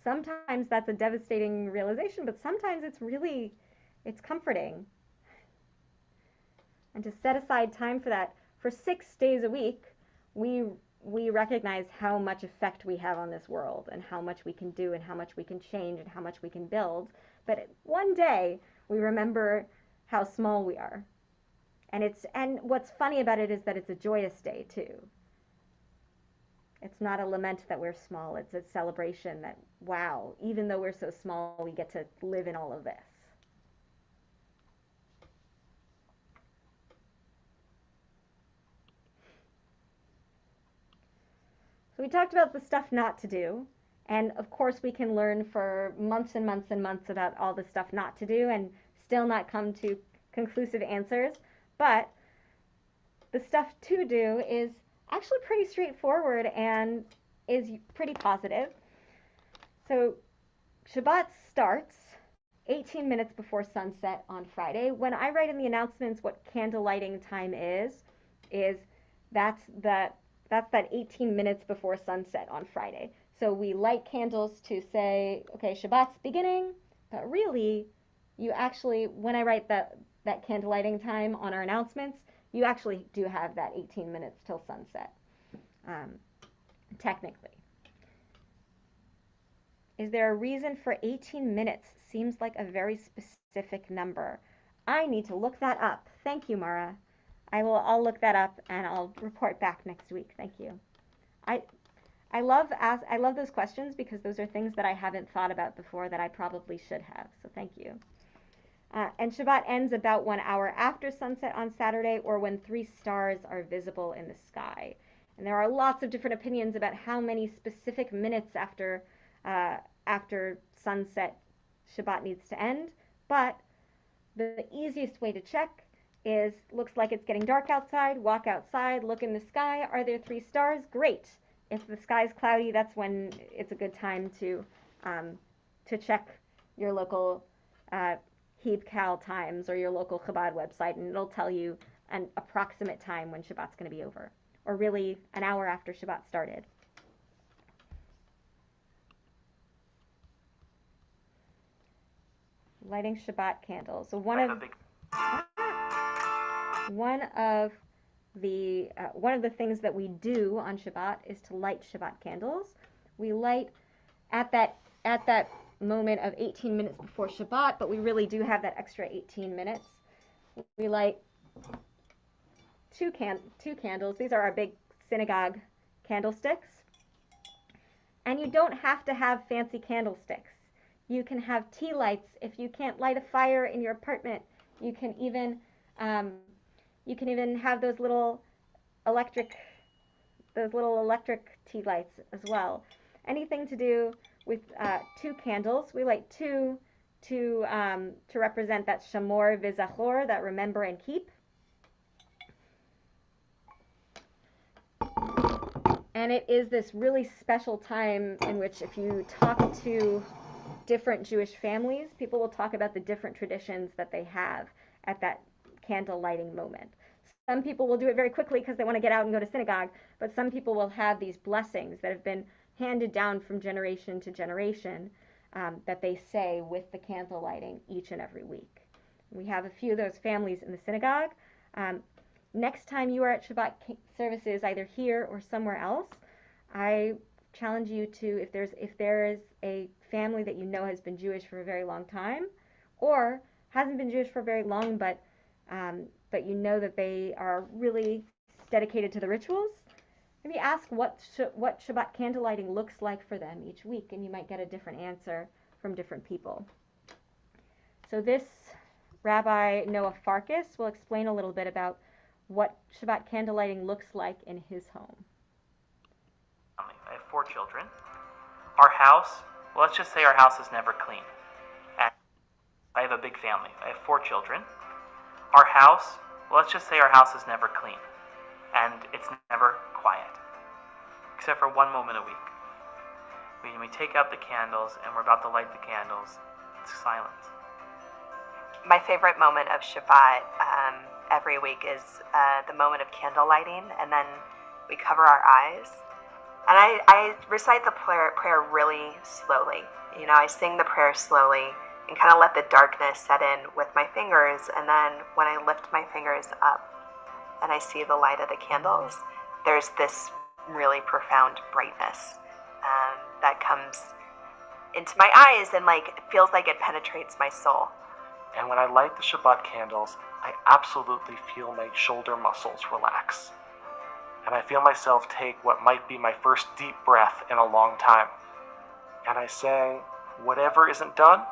Sometimes that's a devastating realization, but sometimes it's comforting. And to set aside time for that, for 6 days a week, we recognize how much effect we have on this world, and how much we can do, and how much we can change, and how much we can build. But one day, we remember how small we are. And what's funny about it is that it's a joyous day too. It's not a lament that we're small. It's a celebration that, wow, even though we're so small, we get to live in all of this. So we talked about the stuff not to do. And of course, we can learn for months and months and months about all the stuff not to do and still not come to conclusive answers. But the stuff to do is actually pretty straightforward and is pretty positive. So Shabbat starts 18 minutes before sunset on Friday. When I write in the announcements what candle lighting time is that's that 18 minutes before sunset on Friday. So we light candles to say, okay, Shabbat's beginning, but really, you actually, when I write that candle lighting time on our announcements, you actually do have that 18 minutes till sunset, technically. Is there a reason for 18 minutes? Seems like a very specific number. I need to look that up. Thank you, Mara. I'll look that up and I'll report back next week. Thank you. I I love those questions because those are things that I haven't thought about before that I probably should have. So thank you. And Shabbat ends about 1 hour after sunset on Saturday or when 3 stars are visible in the sky. And there are lots of different opinions about how many specific minutes after sunset Shabbat needs to end. But the easiest way to check is looks like it's getting dark outside, walk outside, look in the sky. Are there 3 stars? Great. If the sky's cloudy, that's when it's a good time to check your local Hebcal times or your local Chabad website, and it'll tell you an approximate time when Shabbat's going to be over, or really an hour after Shabbat started. Lighting Shabbat candles. So one of the things that we do on Shabbat is to light Shabbat candles. We light at that moment of 18 minutes before Shabbat, but we really do have that extra 18 minutes. We light two candles. These are our big synagogue candlesticks. And you don't have to have fancy candlesticks. You can have tea lights. If you can't light a fire in your apartment, you can even have those little electric tea lights as well. Anything to do with 2 candles. We light 2 to represent that shamor v'zachor, that remember and keep. And it is this really special time in which, if you talk to different Jewish families, people will talk about the different traditions that they have at that candle lighting moment. Some people will do it very quickly because they want to get out and go to synagogue, but some people will have these blessings that have been handed down from generation to generation that they say with the candle lighting each and every week. We have a few of those families in the synagogue. Next time you are at Shabbat services, either here or somewhere else, I challenge you to, if there is a family that you know has been Jewish for a very long time, or hasn't been Jewish for very long, but you know that they are really dedicated to the rituals, maybe ask what Shabbat candle lighting looks like for them each week, and you might get a different answer from different people. So this Rabbi Noah Farkas will explain a little bit about what Shabbat candle lighting looks like in his home. I have 4 children. Our house, well, let's just say our house is never clean. And I have a big family. I have 4 children. Our house, well, let's just say our house is never clean. And it's never quiet. Except for one moment a week. When we take out the candles and we're about to light the candles, it's silence. My favorite moment of Shabbat every week is the moment of candle lighting, and then we cover our eyes. And I recite the prayer really slowly. You know, I sing the prayer slowly and kind of let the darkness set in with my fingers. And then when I lift my fingers up and I see the light of the candles, there's this really profound brightness that comes into my eyes and it feels like it penetrates my soul. And when I light the Shabbat candles, I absolutely feel my shoulder muscles relax. And I feel myself take what might be my first deep breath in a long time. And I say, whatever isn't done,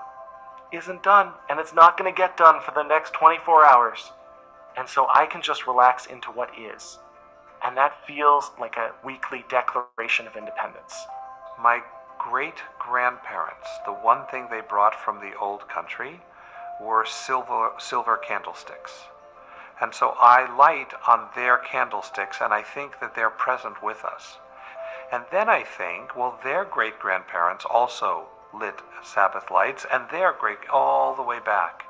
and it's not going to get done for the next 24 hours. And so I can just relax into what is. And that feels like a weekly declaration of independence. My great-grandparents, the one thing they brought from the old country were silver candlesticks. And so I light on their candlesticks, and I think that they're present with us. And then I think, well, their great-grandparents also lit Sabbath lights, and their all the way back.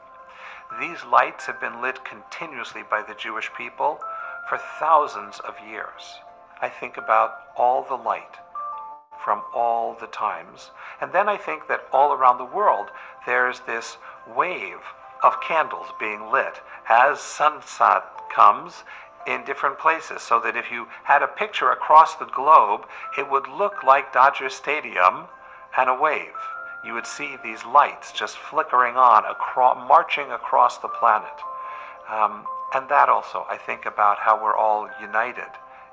These lights have been lit continuously by the Jewish people for thousands of years. I think about all the light from all the times. And then I think that all around the world, there's this wave of candles being lit as sunset comes in different places, so that if you had a picture across the globe, it would look like Dodger Stadium and a wave. You would see these lights just flickering on, marching across the planet. And that also, I think about how we're all united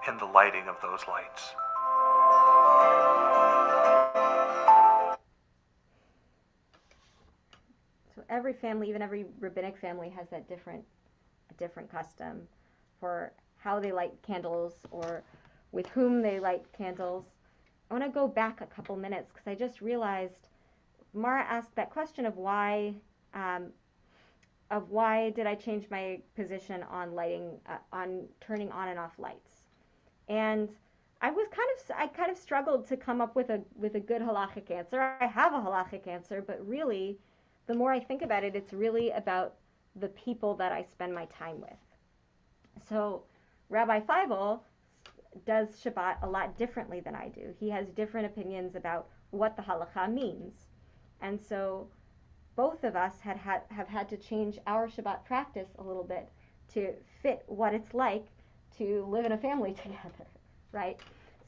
in the lighting of those lights. So every family, even every rabbinic family, has that a different custom for how they light candles or with whom they light candles. I want to go back a couple minutes because I just realized Mara asked that question of why did I change my position on lighting, on turning on and off lights. And I kind of struggled to come up with a good halachic answer. I have a halachic answer, but really, the more I think about it, it's really about the people that I spend my time with. So, Rabbi Feivel does Shabbat a lot differently than I do. He has different opinions about what the halacha means, and so both of us have had to change our Shabbat practice a little bit to fit what it's like to live in a family together, right?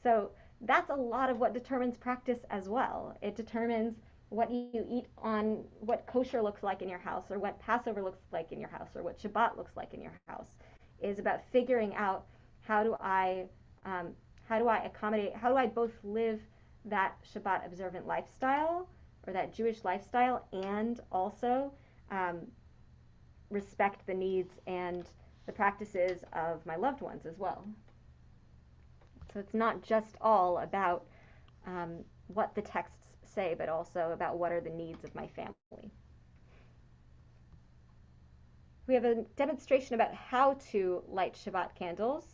So that's a lot of what determines practice as well. It determines what you eat on, what kosher looks like in your house, or what Passover looks like in your house, or what Shabbat looks like in your house. Is about figuring out how do I accommodate, how do I both live that Shabbat observant lifestyle or that Jewish lifestyle and also respect the needs and the practices of my loved ones as well. So it's not just all about what the texts say, but also about what are the needs of my family. We have a demonstration about how to light Shabbat candles.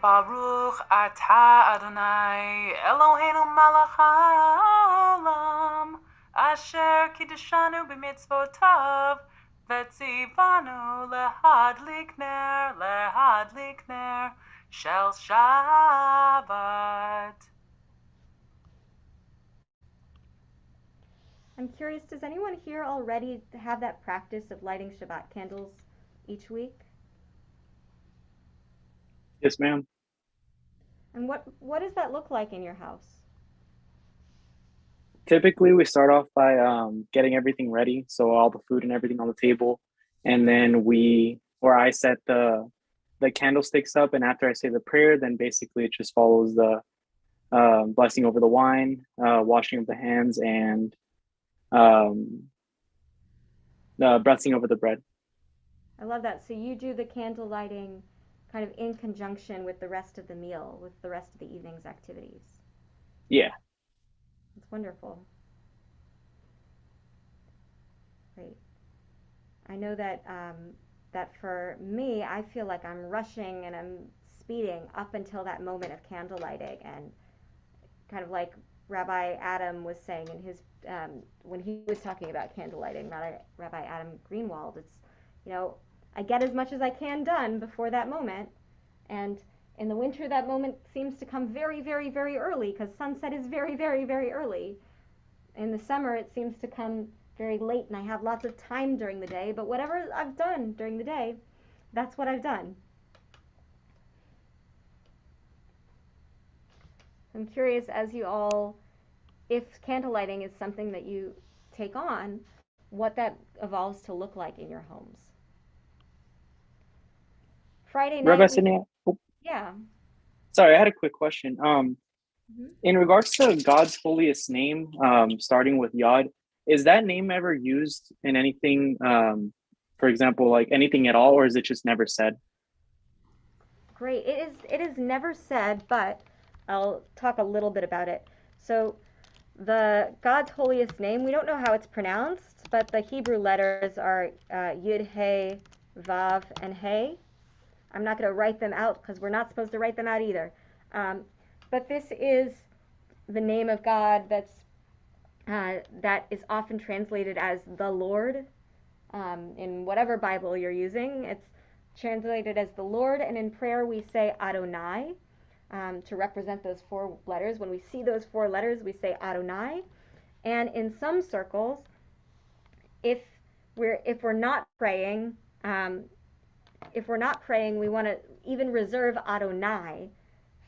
Baruch atah Adonai Eloheinu melech haolam asher kiddushanu b'mitzvotav v'tzivanu lehadlik ner shel Shabbat. I'm curious, does anyone here already have that practice of lighting Shabbat candles each week? Yes, ma'am. And what does that look like in your house? Typically, we start off by getting everything ready, so all the food and everything on the table, and then I set the candlesticks up, and after I say the prayer, then basically it just follows the blessing over the wine, washing of the hands, and the blessing over the bread. I love that. So you do the candle lighting kind of in conjunction with the rest of the meal, with the rest of the evening's activities. Yeah. It's wonderful. Great. I know that that for me, I feel like I'm rushing and I'm speeding up until that moment of candle lighting, and kind of like Rabbi Adam was saying in his when he was talking about candle lighting, Rabbi Adam Greenwald. It's, I get as much as I can done before that moment, and in the winter that moment seems to come very, very, very early because sunset is very, very, very early. In the summer it seems to come very late, and I have lots of time during the day, but whatever I've done during the day, that's what I've done. I'm curious, as you all, if candle lighting is something that you take on, what that evolves to look like in your homes. Friday night. Rabbi Sydney, Yeah. sorry, I had a quick question. Mm-hmm. In regards to God's holiest name, starting with Yod, is that name ever used in anything, for example, like anything at all, or is it just never said? great. It is never said, but I'll talk a little bit about it. So the God's holiest name, we don't know how it's pronounced, but the Hebrew letters are Yud, He, Vav, and He. I'm not going to write them out because we're not supposed to write them out either. But this is the name of God that is often translated as the Lord. In whatever Bible you're using, it's translated as the Lord, and in prayer we say Adonai to represent those 4 letters. When we see those 4 letters, we say Adonai. And in some circles, if we're not praying, we want to even reserve Adonai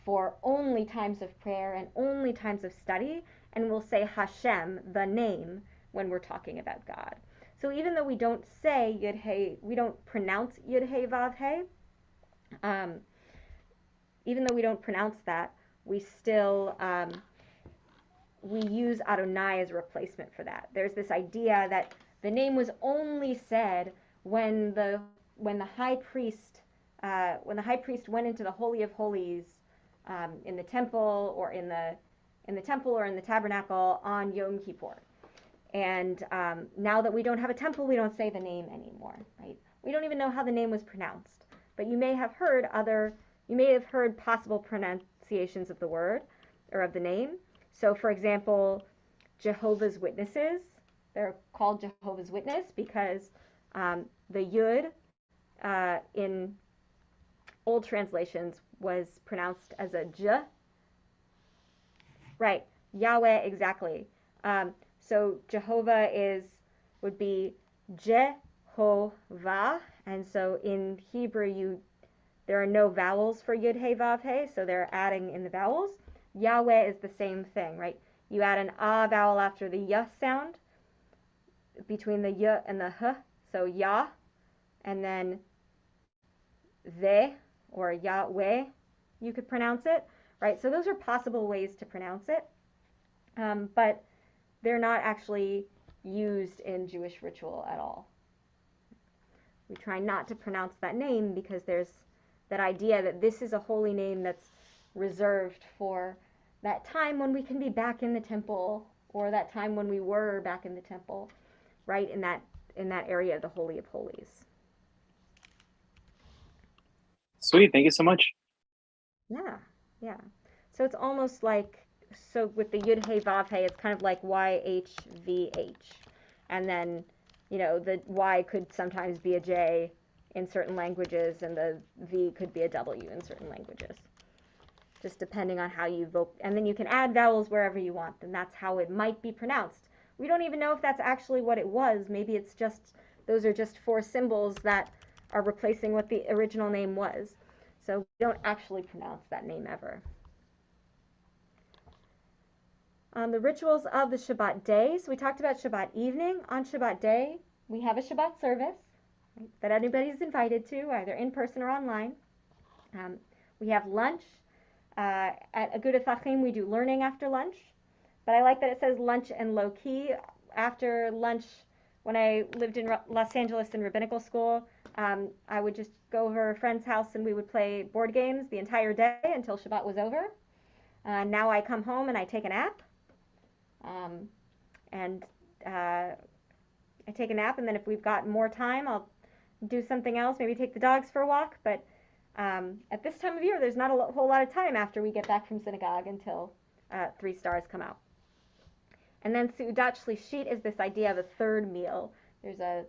for only times of prayer and only times of study, and we'll say Hashem, the name, when we're talking about God. So even though we don't say Yud He, we don't pronounce Yud He Vav He, even though we don't pronounce that, we still we use Adonai as a replacement for that. There's this idea that the name was only said when the high priest went into the Holy of Holies in the temple or in the tabernacle on Yom Kippur. And now that we don't have a temple, we don't say the name anymore, right? We don't even know how the name was pronounced. But you may have heard possible pronunciations of the word or of the name. So, for example, Jehovah's Witnesses, they're called Jehovah's Witness because the Yud in old translations was pronounced as a J. Right, Yahweh, exactly. So Jehovah would be Jehovah, and so in Hebrew there are no vowels for Yud He Vav He, so they're adding in the vowels. Yahweh is the same thing, right? You add an ah vowel after the y sound between the y and the h, so Yah, and then ve or Yahweh, you could pronounce it, right? So those are possible ways to pronounce it, but they're not actually used in Jewish ritual at all. We try not to pronounce that name because there's that idea that this is a holy name that's reserved for that time when we can be back in the temple, or that time when we were back in the temple, right, in that area of the Holy of Holies. Sweet, thank you so much. Yeah. So it's almost like, so with the Yud He Vav He, it's kind of like YHVH. And then, the Y could sometimes be a J in certain languages, and the V could be a W in certain languages. Just depending on how you vote. And then you can add vowels wherever you want, and that's how it might be pronounced. We don't even know if that's actually what it was. Maybe it's just, those are just 4 symbols that are replacing what the original name was. So we don't actually pronounce that name ever. The rituals of the Shabbat day. So we talked about Shabbat evening. On Shabbat day, we have a Shabbat service, right, that anybody's invited to, either in person or online. We have lunch. At Agudath Achim, we do learning after lunch. But I like that it says lunch and low-key. After lunch, when I lived in Los Angeles in rabbinical school, I would just go over a friend's house and we would play board games the entire day until Shabbat was over. Now I come home and I take a nap. I take a nap, and then if we've got more time, I'll do something else, maybe take the dogs for a walk. But at this time of year, there's not a whole lot of time after we get back from synagogue until 3 stars come out. And then Seudat Shlishit is this idea of a third meal. There's a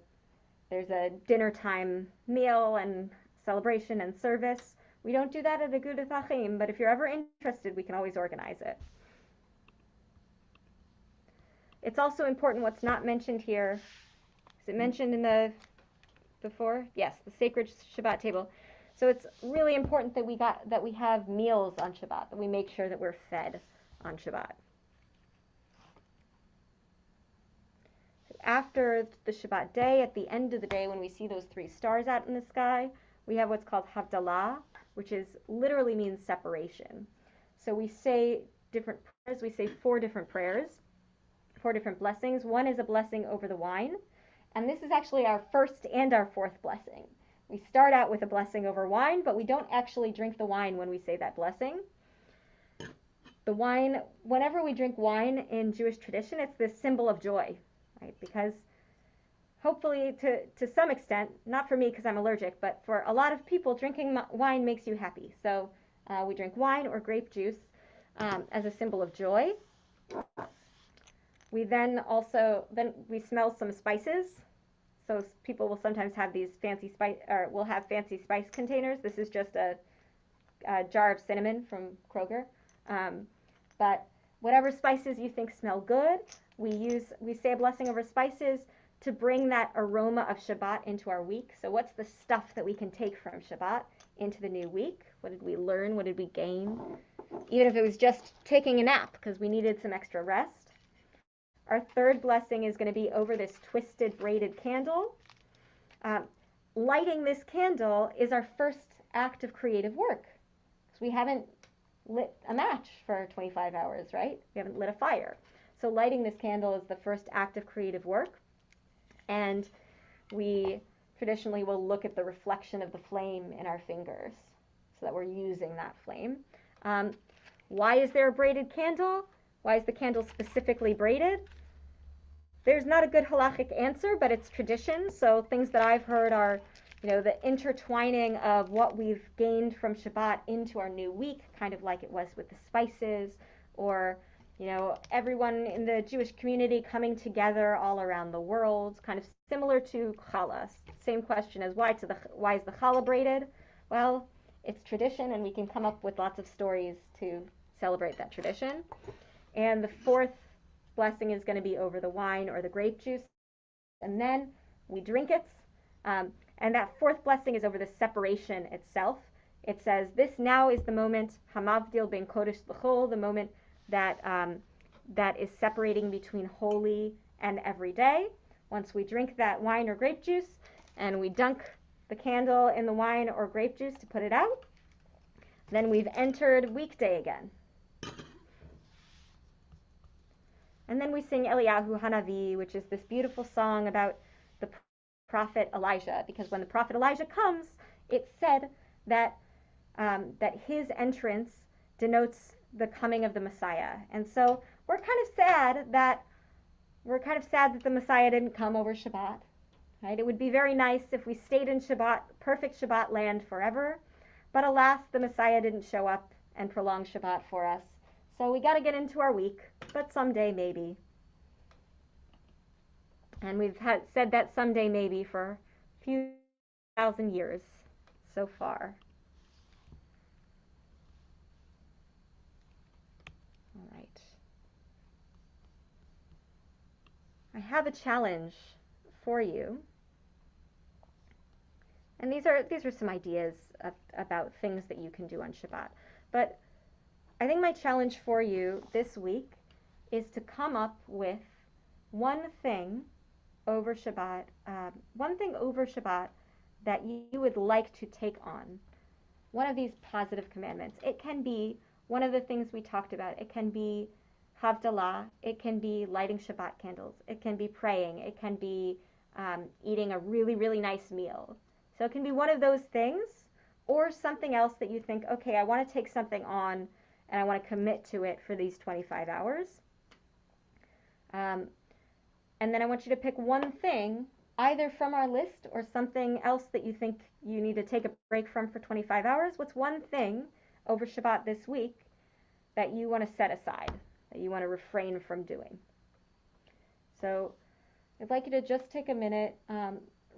dinner time meal and celebration and service. We don't do that at Agudath Achim, but if you're ever interested, we can always organize it. It's also important what's not mentioned here. Is it mentioned in the before? Yes, the sacred Shabbat table. So it's really important that we have meals on Shabbat, that we make sure that we're fed on Shabbat. After the Shabbat day, at the end of the day, when we see those 3 stars out in the sky, we have what's called Havdalah, which literally means separation. So we say different prayers. We say 4 different prayers, 4 different blessings. One is a blessing over the wine, and this is actually our first and our 4th blessing. We start out with a blessing over wine, but we don't actually drink the wine when we say that blessing. The wine, whenever we drink wine in Jewish tradition, it's this symbol of joy, right? Because hopefully, to some extent, not for me because I'm allergic, but for a lot of people, drinking wine makes you happy. So we drink wine or grape juice as a symbol of joy. We then we smell some spices. So people will sometimes have these fancy spice, or will have fancy spice containers. This is just a jar of cinnamon from Kroger. But whatever spices you think smell good, we say a blessing over spices to bring that aroma of Shabbat into our week. So what's the stuff that we can take from Shabbat into the new week? What did we learn? What did we gain? Even if it was just taking a nap because we needed some extra rest. Our third blessing is going to be over this twisted braided candle. Lighting this candle is our first act of creative work. So we haven't lit a match for 25 hours, right? We haven't lit a fire. So lighting this candle is the first act of creative work. And we traditionally will look at the reflection of the flame in our fingers so that we're using that flame. Why is there a braided candle? Why is the candle specifically braided? There's not a good halachic answer, but it's tradition. So things that I've heard are, the intertwining of what we've gained from Shabbat into our new week, kind of like it was with the spices, or, everyone in the Jewish community coming together all around the world, kind of similar to challah. Same question as why is the challah braided? Well, it's tradition, and we can come up with lots of stories to celebrate that tradition. And the fourth blessing is going to be over the wine or the grape juice, and then we drink it. And that fourth blessing is over the separation itself. It says, this now is the moment, hamavdil ben kodesh l'chol, the moment that that is separating between holy and everyday. Once we drink that wine or grape juice, and we dunk the candle in the wine or grape juice to put it out, then we've entered weekday again. And then we sing Eliyahu Hanavi, which is this beautiful song about the prophet Elijah, because when the prophet Elijah comes, it's said that his entrance denotes the coming of the Messiah. And so we're kind of sad that the Messiah didn't come over Shabbat. Right? It would be very nice if we stayed in Shabbat, perfect Shabbat land forever. But alas, the Messiah didn't show up and prolong Shabbat for us. So we got to get into our week, but someday maybe. And we've said that someday maybe for a few thousand years so far. All right. I have a challenge for you. And these are some ideas about things that you can do on Shabbat. But I think my challenge for you this week is to come up with one thing over Shabbat that you would like to take on. One of these positive commandments. It can be one of the things we talked about. It can be Havdalah. It can be lighting Shabbat candles. It can be praying. It can be eating a really, really nice meal. So it can be one of those things, or something else that you think, okay, I want to take something on and I want to commit to it for these 25 hours. And then I want you to pick one thing, either from our list or something else that you think you need to take a break from for 25 hours. What's one thing over Shabbat this week that you want to set aside, that you want to refrain from doing? So I'd like you to just take a minute,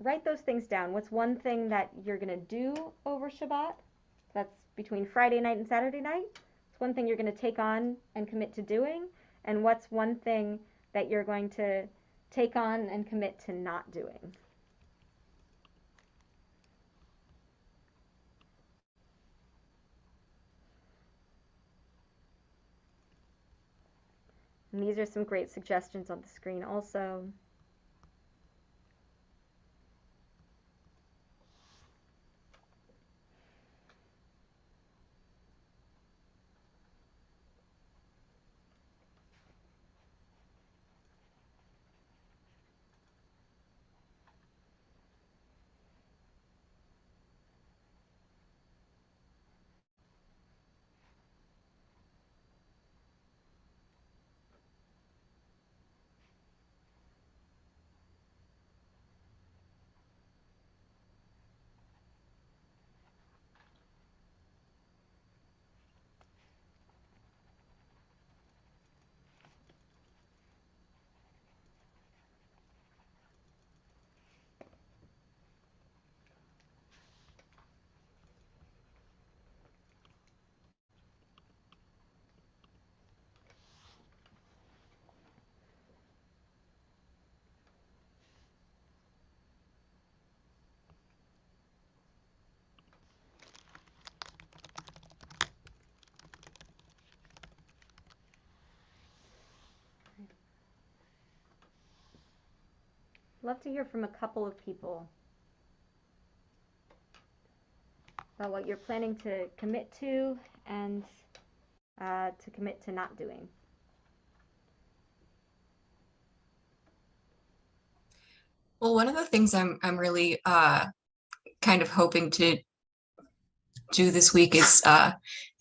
write those things down. What's one thing that you're going to do over Shabbat? That's between Friday night and Saturday night. It's one thing you're going to take on and commit to doing. And what's one thing that you're going to take on and commit to not doing? And these are some great suggestions on the screen also. Love to hear from a couple of people about what you're planning to commit to and to commit to not doing. Well, one of the things I'm really kind of hoping to do this week is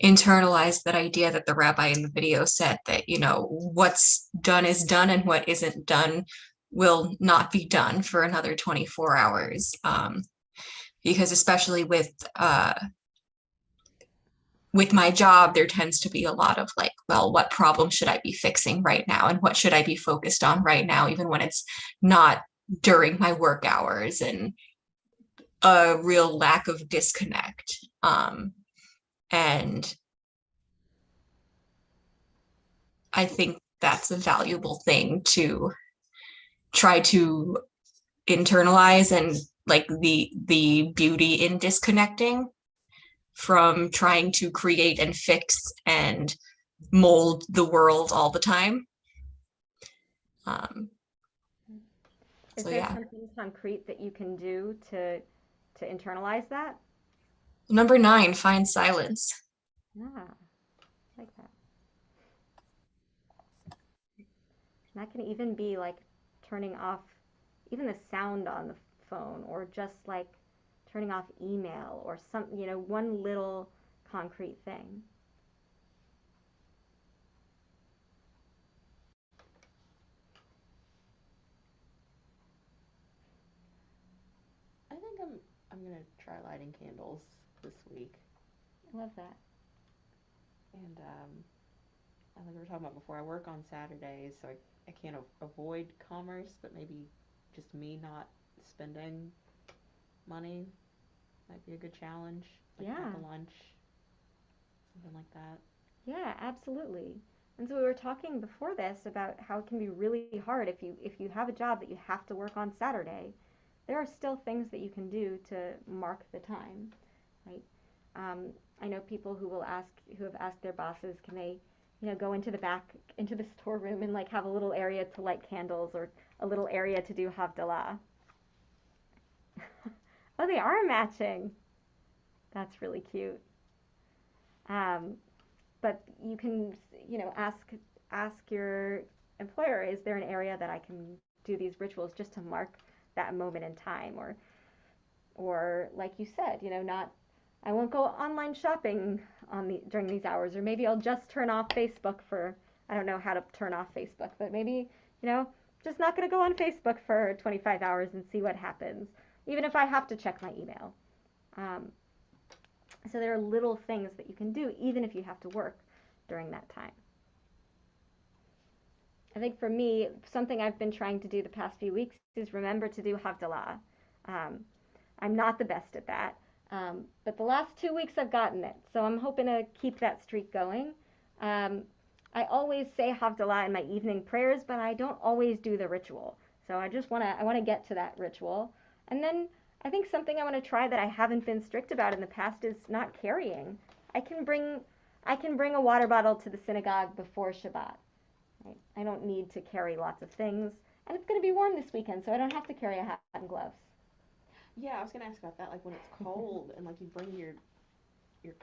internalize that idea that the rabbi in the video said that, what's done is done and what isn't done will not be done for another 24 hours. Because especially with my job, there tends to be a lot of like, well, what problem should I be fixing right now? And what should I be focused on right now, even when it's not during my work hours, and a real lack of disconnect. And I think that's a valuable thing to try to internalize, and like the beauty in disconnecting from trying to create and fix and mold the world all the time. Is So there yeah. something concrete that you can do to internalize that? Number 9, find silence. Yeah, I like that. And that can even be like turning off even the sound on the phone, or just like turning off email, or one little concrete thing. I think I'm gonna try lighting candles this week. I love that. And like we were talking about before, I work on Saturdays, so I can't avoid commerce, but maybe just me not spending money might be a good challenge. Like Yeah. pack a lunch, something like that. Yeah, absolutely. And so we were talking before this about how it can be really hard if you have a job that you have to work on Saturday. There are still things that you can do to mark the time, right? I know people who have asked their bosses, can they, go into the back, into the storeroom, and like have a little area to light candles, or a little area to do Havdalah. Oh, they are matching. That's really cute. Um, but you can, ask your employer, is there an area that I can do these rituals just to mark that moment in time, or like you said, not, I won't go online shopping during these hours, or maybe I'll just turn off Facebook for, I don't know how to turn off Facebook, but maybe, just not going to go on Facebook for 25 hours and see what happens, even if I have to check my email. So there are little things that you can do even if you have to work during that time. I think for me, something I've been trying to do the past few weeks is remember to do Havdalah. Um, I'm not the best at that, but the last 2 weeks I've gotten it, so I'm hoping to keep that streak going. Um, I always say Havdalah in my evening prayers, but I don't always do the ritual. So I want to get to that ritual. And then I think something I want to try that I haven't been strict about in the past is not carrying. I can bring I can bring a water bottle to the synagogue before Shabbat. Right? I don't need to carry lots of things, and it's going to be warm this weekend, so I don't have to carry a hat and gloves. Yeah, I was gonna ask about that. Like when it's cold and like you bring your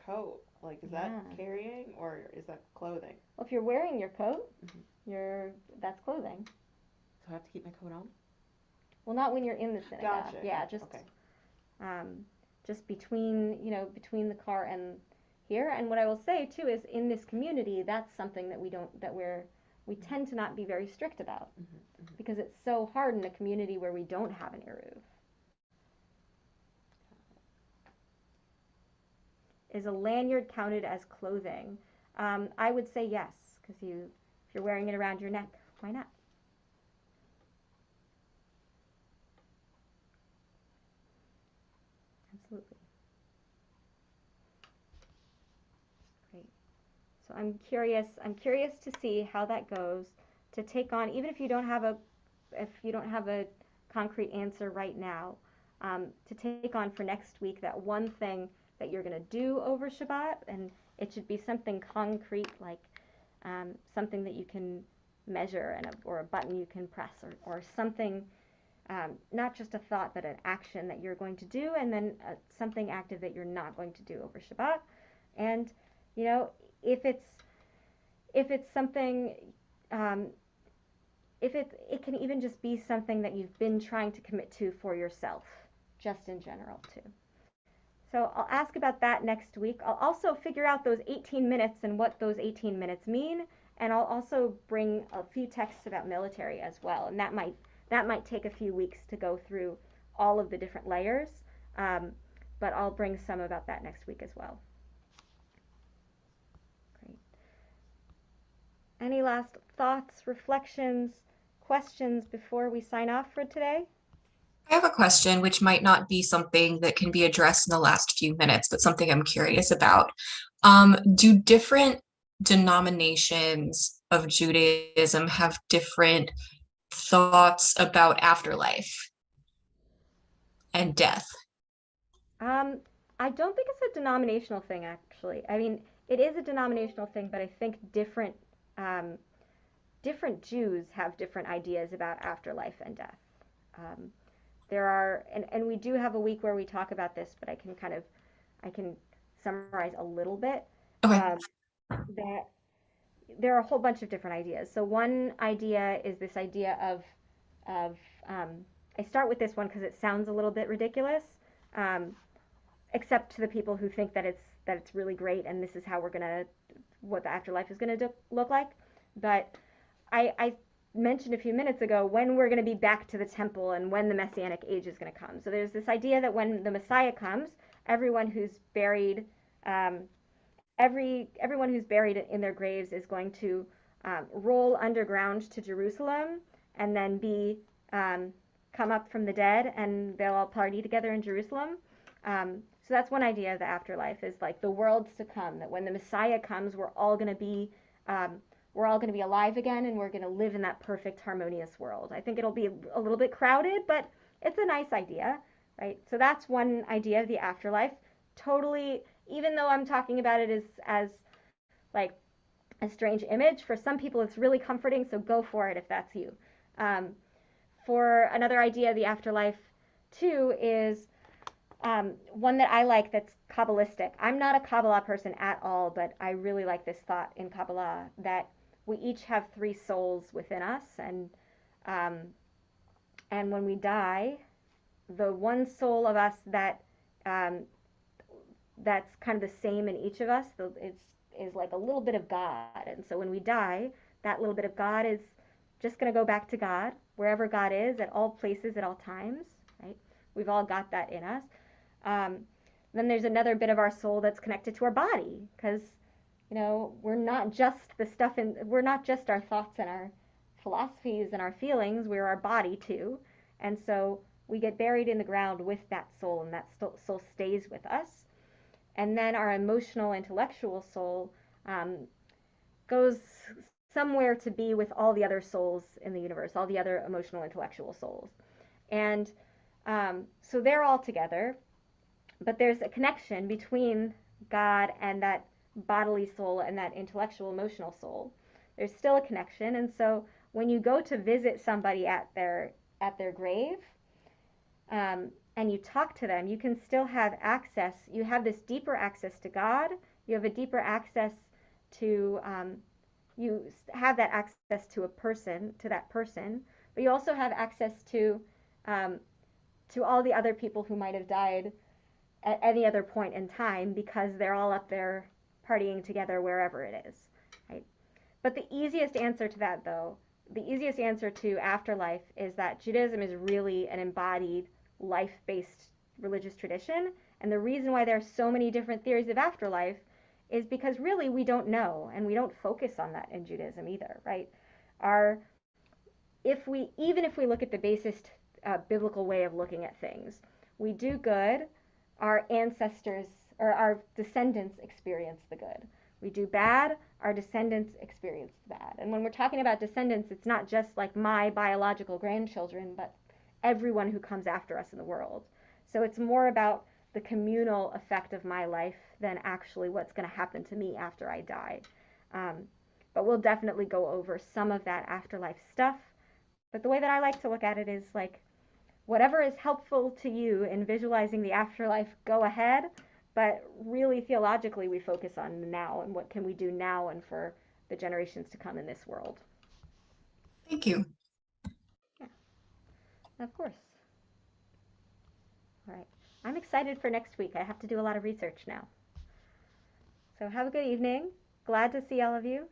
coat, like is that carrying or is that clothing? Well, if you're wearing your coat, Mm-hmm. that's clothing. So I have to keep my coat on? Well, not when you're in the synagogue. Gotcha. Yeah, just okay. Just between the car and here. And what I will say too is, in this community, that's something that we tend to not be very strict about, because it's so hard in a community where we don't have an eruv. Is a lanyard counted as clothing? I would say yes, because if you're wearing it around your neck, why not? Absolutely. Great. So I'm curious to see how that goes, to take on, even if you don't have a concrete answer right now, to take on for next week that one thing that you're going to do over Shabbat, and it should be something concrete, like something that you can measure, or a button you can press, or something not just a thought, but an action that you're going to do, and then something active that you're not going to do over Shabbat. And you know, if it's something, um, if it can even just be something that you've been trying to commit to for yourself, just in general too. So I'll ask about that next week. I'll also figure out those 18 minutes and what those 18 minutes mean, and I'll also bring a few texts about military as well, and that might take a few weeks to go through all of the different layers, um, but I'll bring some about that next week as well. Great. Any last thoughts, reflections, questions before we sign off for today? I have a question which might not be something that can be addressed in the last few minutes, but something I'm curious about. Do different denominations of Judaism have different thoughts about afterlife and death? I don't think it's a denominational thing, actually. I mean, it is a denominational thing, but I think um, different Jews have different ideas about afterlife and death. Um, there are, and we do have a week where we talk about this, but I can summarize a little bit. Okay. That there are a whole bunch of different ideas. So one idea is this idea of I start with this one because it sounds a little bit ridiculous, um, except to the people who think that it's really great and this is how what the afterlife is gonna look like. But I mentioned a few minutes ago when we're going to be back to the temple and when the messianic age is going to come. So there's this idea that when the Messiah comes, everyone who's buried, um, everyone who's buried in their graves is going to roll underground to Jerusalem and then be come up from the dead, and they'll all party together in Jerusalem. So that's one idea of the afterlife, is like the worlds to come. That when the Messiah comes, um, we're all going to be alive again, and we're going to live in that perfect, harmonious world. I think it'll be a little bit crowded, but it's a nice idea, right? So that's one idea of the afterlife. Totally, even though I'm talking about it as like a strange image, for some people it's really comforting, so go for it if that's you. Um, for another idea of the afterlife, too, is one that I like that's Kabbalistic. I'm not a Kabbalah person at all, but I really like this thought in Kabbalah that we each have three souls within us, um, and when we die, the one soul of us um, that's kind of the same in each of us is like a little bit of God, and so when we die, that little bit of God is just going to go back to God, wherever God is, at all places, at all times, right? We've all got that in us. Um, then there's another bit of our soul that's connected to our body, because we're not just we're not just our thoughts and our philosophies and our feelings, we're our body too. And so we get buried in the ground with that soul, and that soul stays with us. And then our emotional, intellectual soul um, goes somewhere to be with all the other souls in the universe, all the other emotional, intellectual souls. And so they're all together, but there's a connection between God and that bodily soul and that intellectual, emotional soul. There's still a connection, and so when you go to visit somebody at their grave, and you talk to them, you can still have access. You have this deeper access to God. You have a deeper access to you have that access to that person, but you also have access um, to all the other people who might have died at any other point in time, because they're all up there partying together wherever it is, right? But the easiest answer to that, though, the easiest answer to afterlife, is that Judaism is really an embodied, life-based religious tradition, and the reason why there are so many different theories of afterlife is because really we don't know, and we don't focus on that in Judaism either, right? Our even if we look at the basest biblical way of looking at things, we do good, our ancestors or our descendants experience the good. We do bad, our descendants experience the bad. And when we're talking about descendants, it's not just like my biological grandchildren, but everyone who comes after us in the world. So it's more about the communal effect of my life than actually what's going to happen to me after I die. But we'll definitely go over some of that afterlife stuff. But the way that I like to look at it is like, whatever is helpful to you in visualizing the afterlife, go ahead. But really, theologically, we focus on now and what can we do now and for the generations to come in this world. Thank you. Yeah, of course. All right. I'm excited for next week. I have to do a lot of research now. So have a good evening. Glad to see all of you.